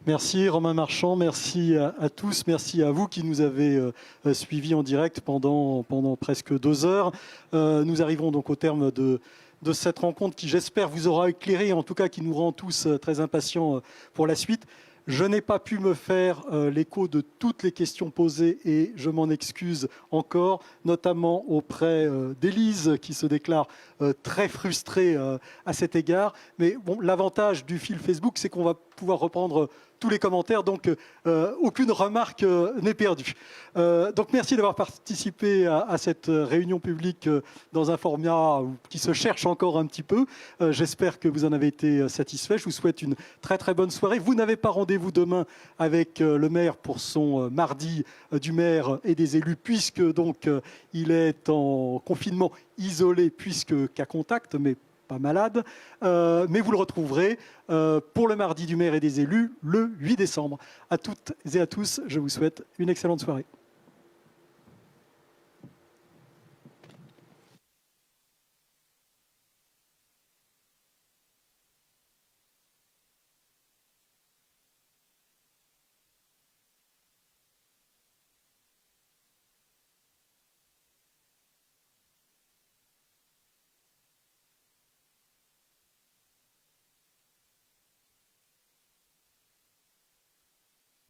Merci Romain Marchand, merci à tous, merci à vous qui nous avez suivis en direct pendant presque 2 heures. Nous arriverons donc au terme de cette rencontre qui, j'espère, vous aura éclairé, en tout cas qui nous rend tous très impatients pour la suite. Je n'ai pas pu me faire l'écho de toutes les questions posées et je m'en excuse encore, notamment auprès d'Élise qui se déclare très frustrée à cet égard. Mais bon, l'avantage du fil Facebook, c'est qu'on va pouvoir reprendre tous les commentaires, donc aucune remarque n'est perdue. Donc merci d'avoir participé à cette réunion publique dans un format qui se cherche encore un petit peu. J'espère que vous en avez été satisfait. Je vous souhaite une très très bonne soirée. Vous n'avez pas rendez-vous demain avec le maire pour son mardi du maire et des élus, puisque donc il est en confinement isolé, puisque cas contact, mais pas malade, mais vous le retrouverez pour le mardi du maire et des élus le 8 décembre. À toutes et à tous, je vous souhaite une excellente soirée.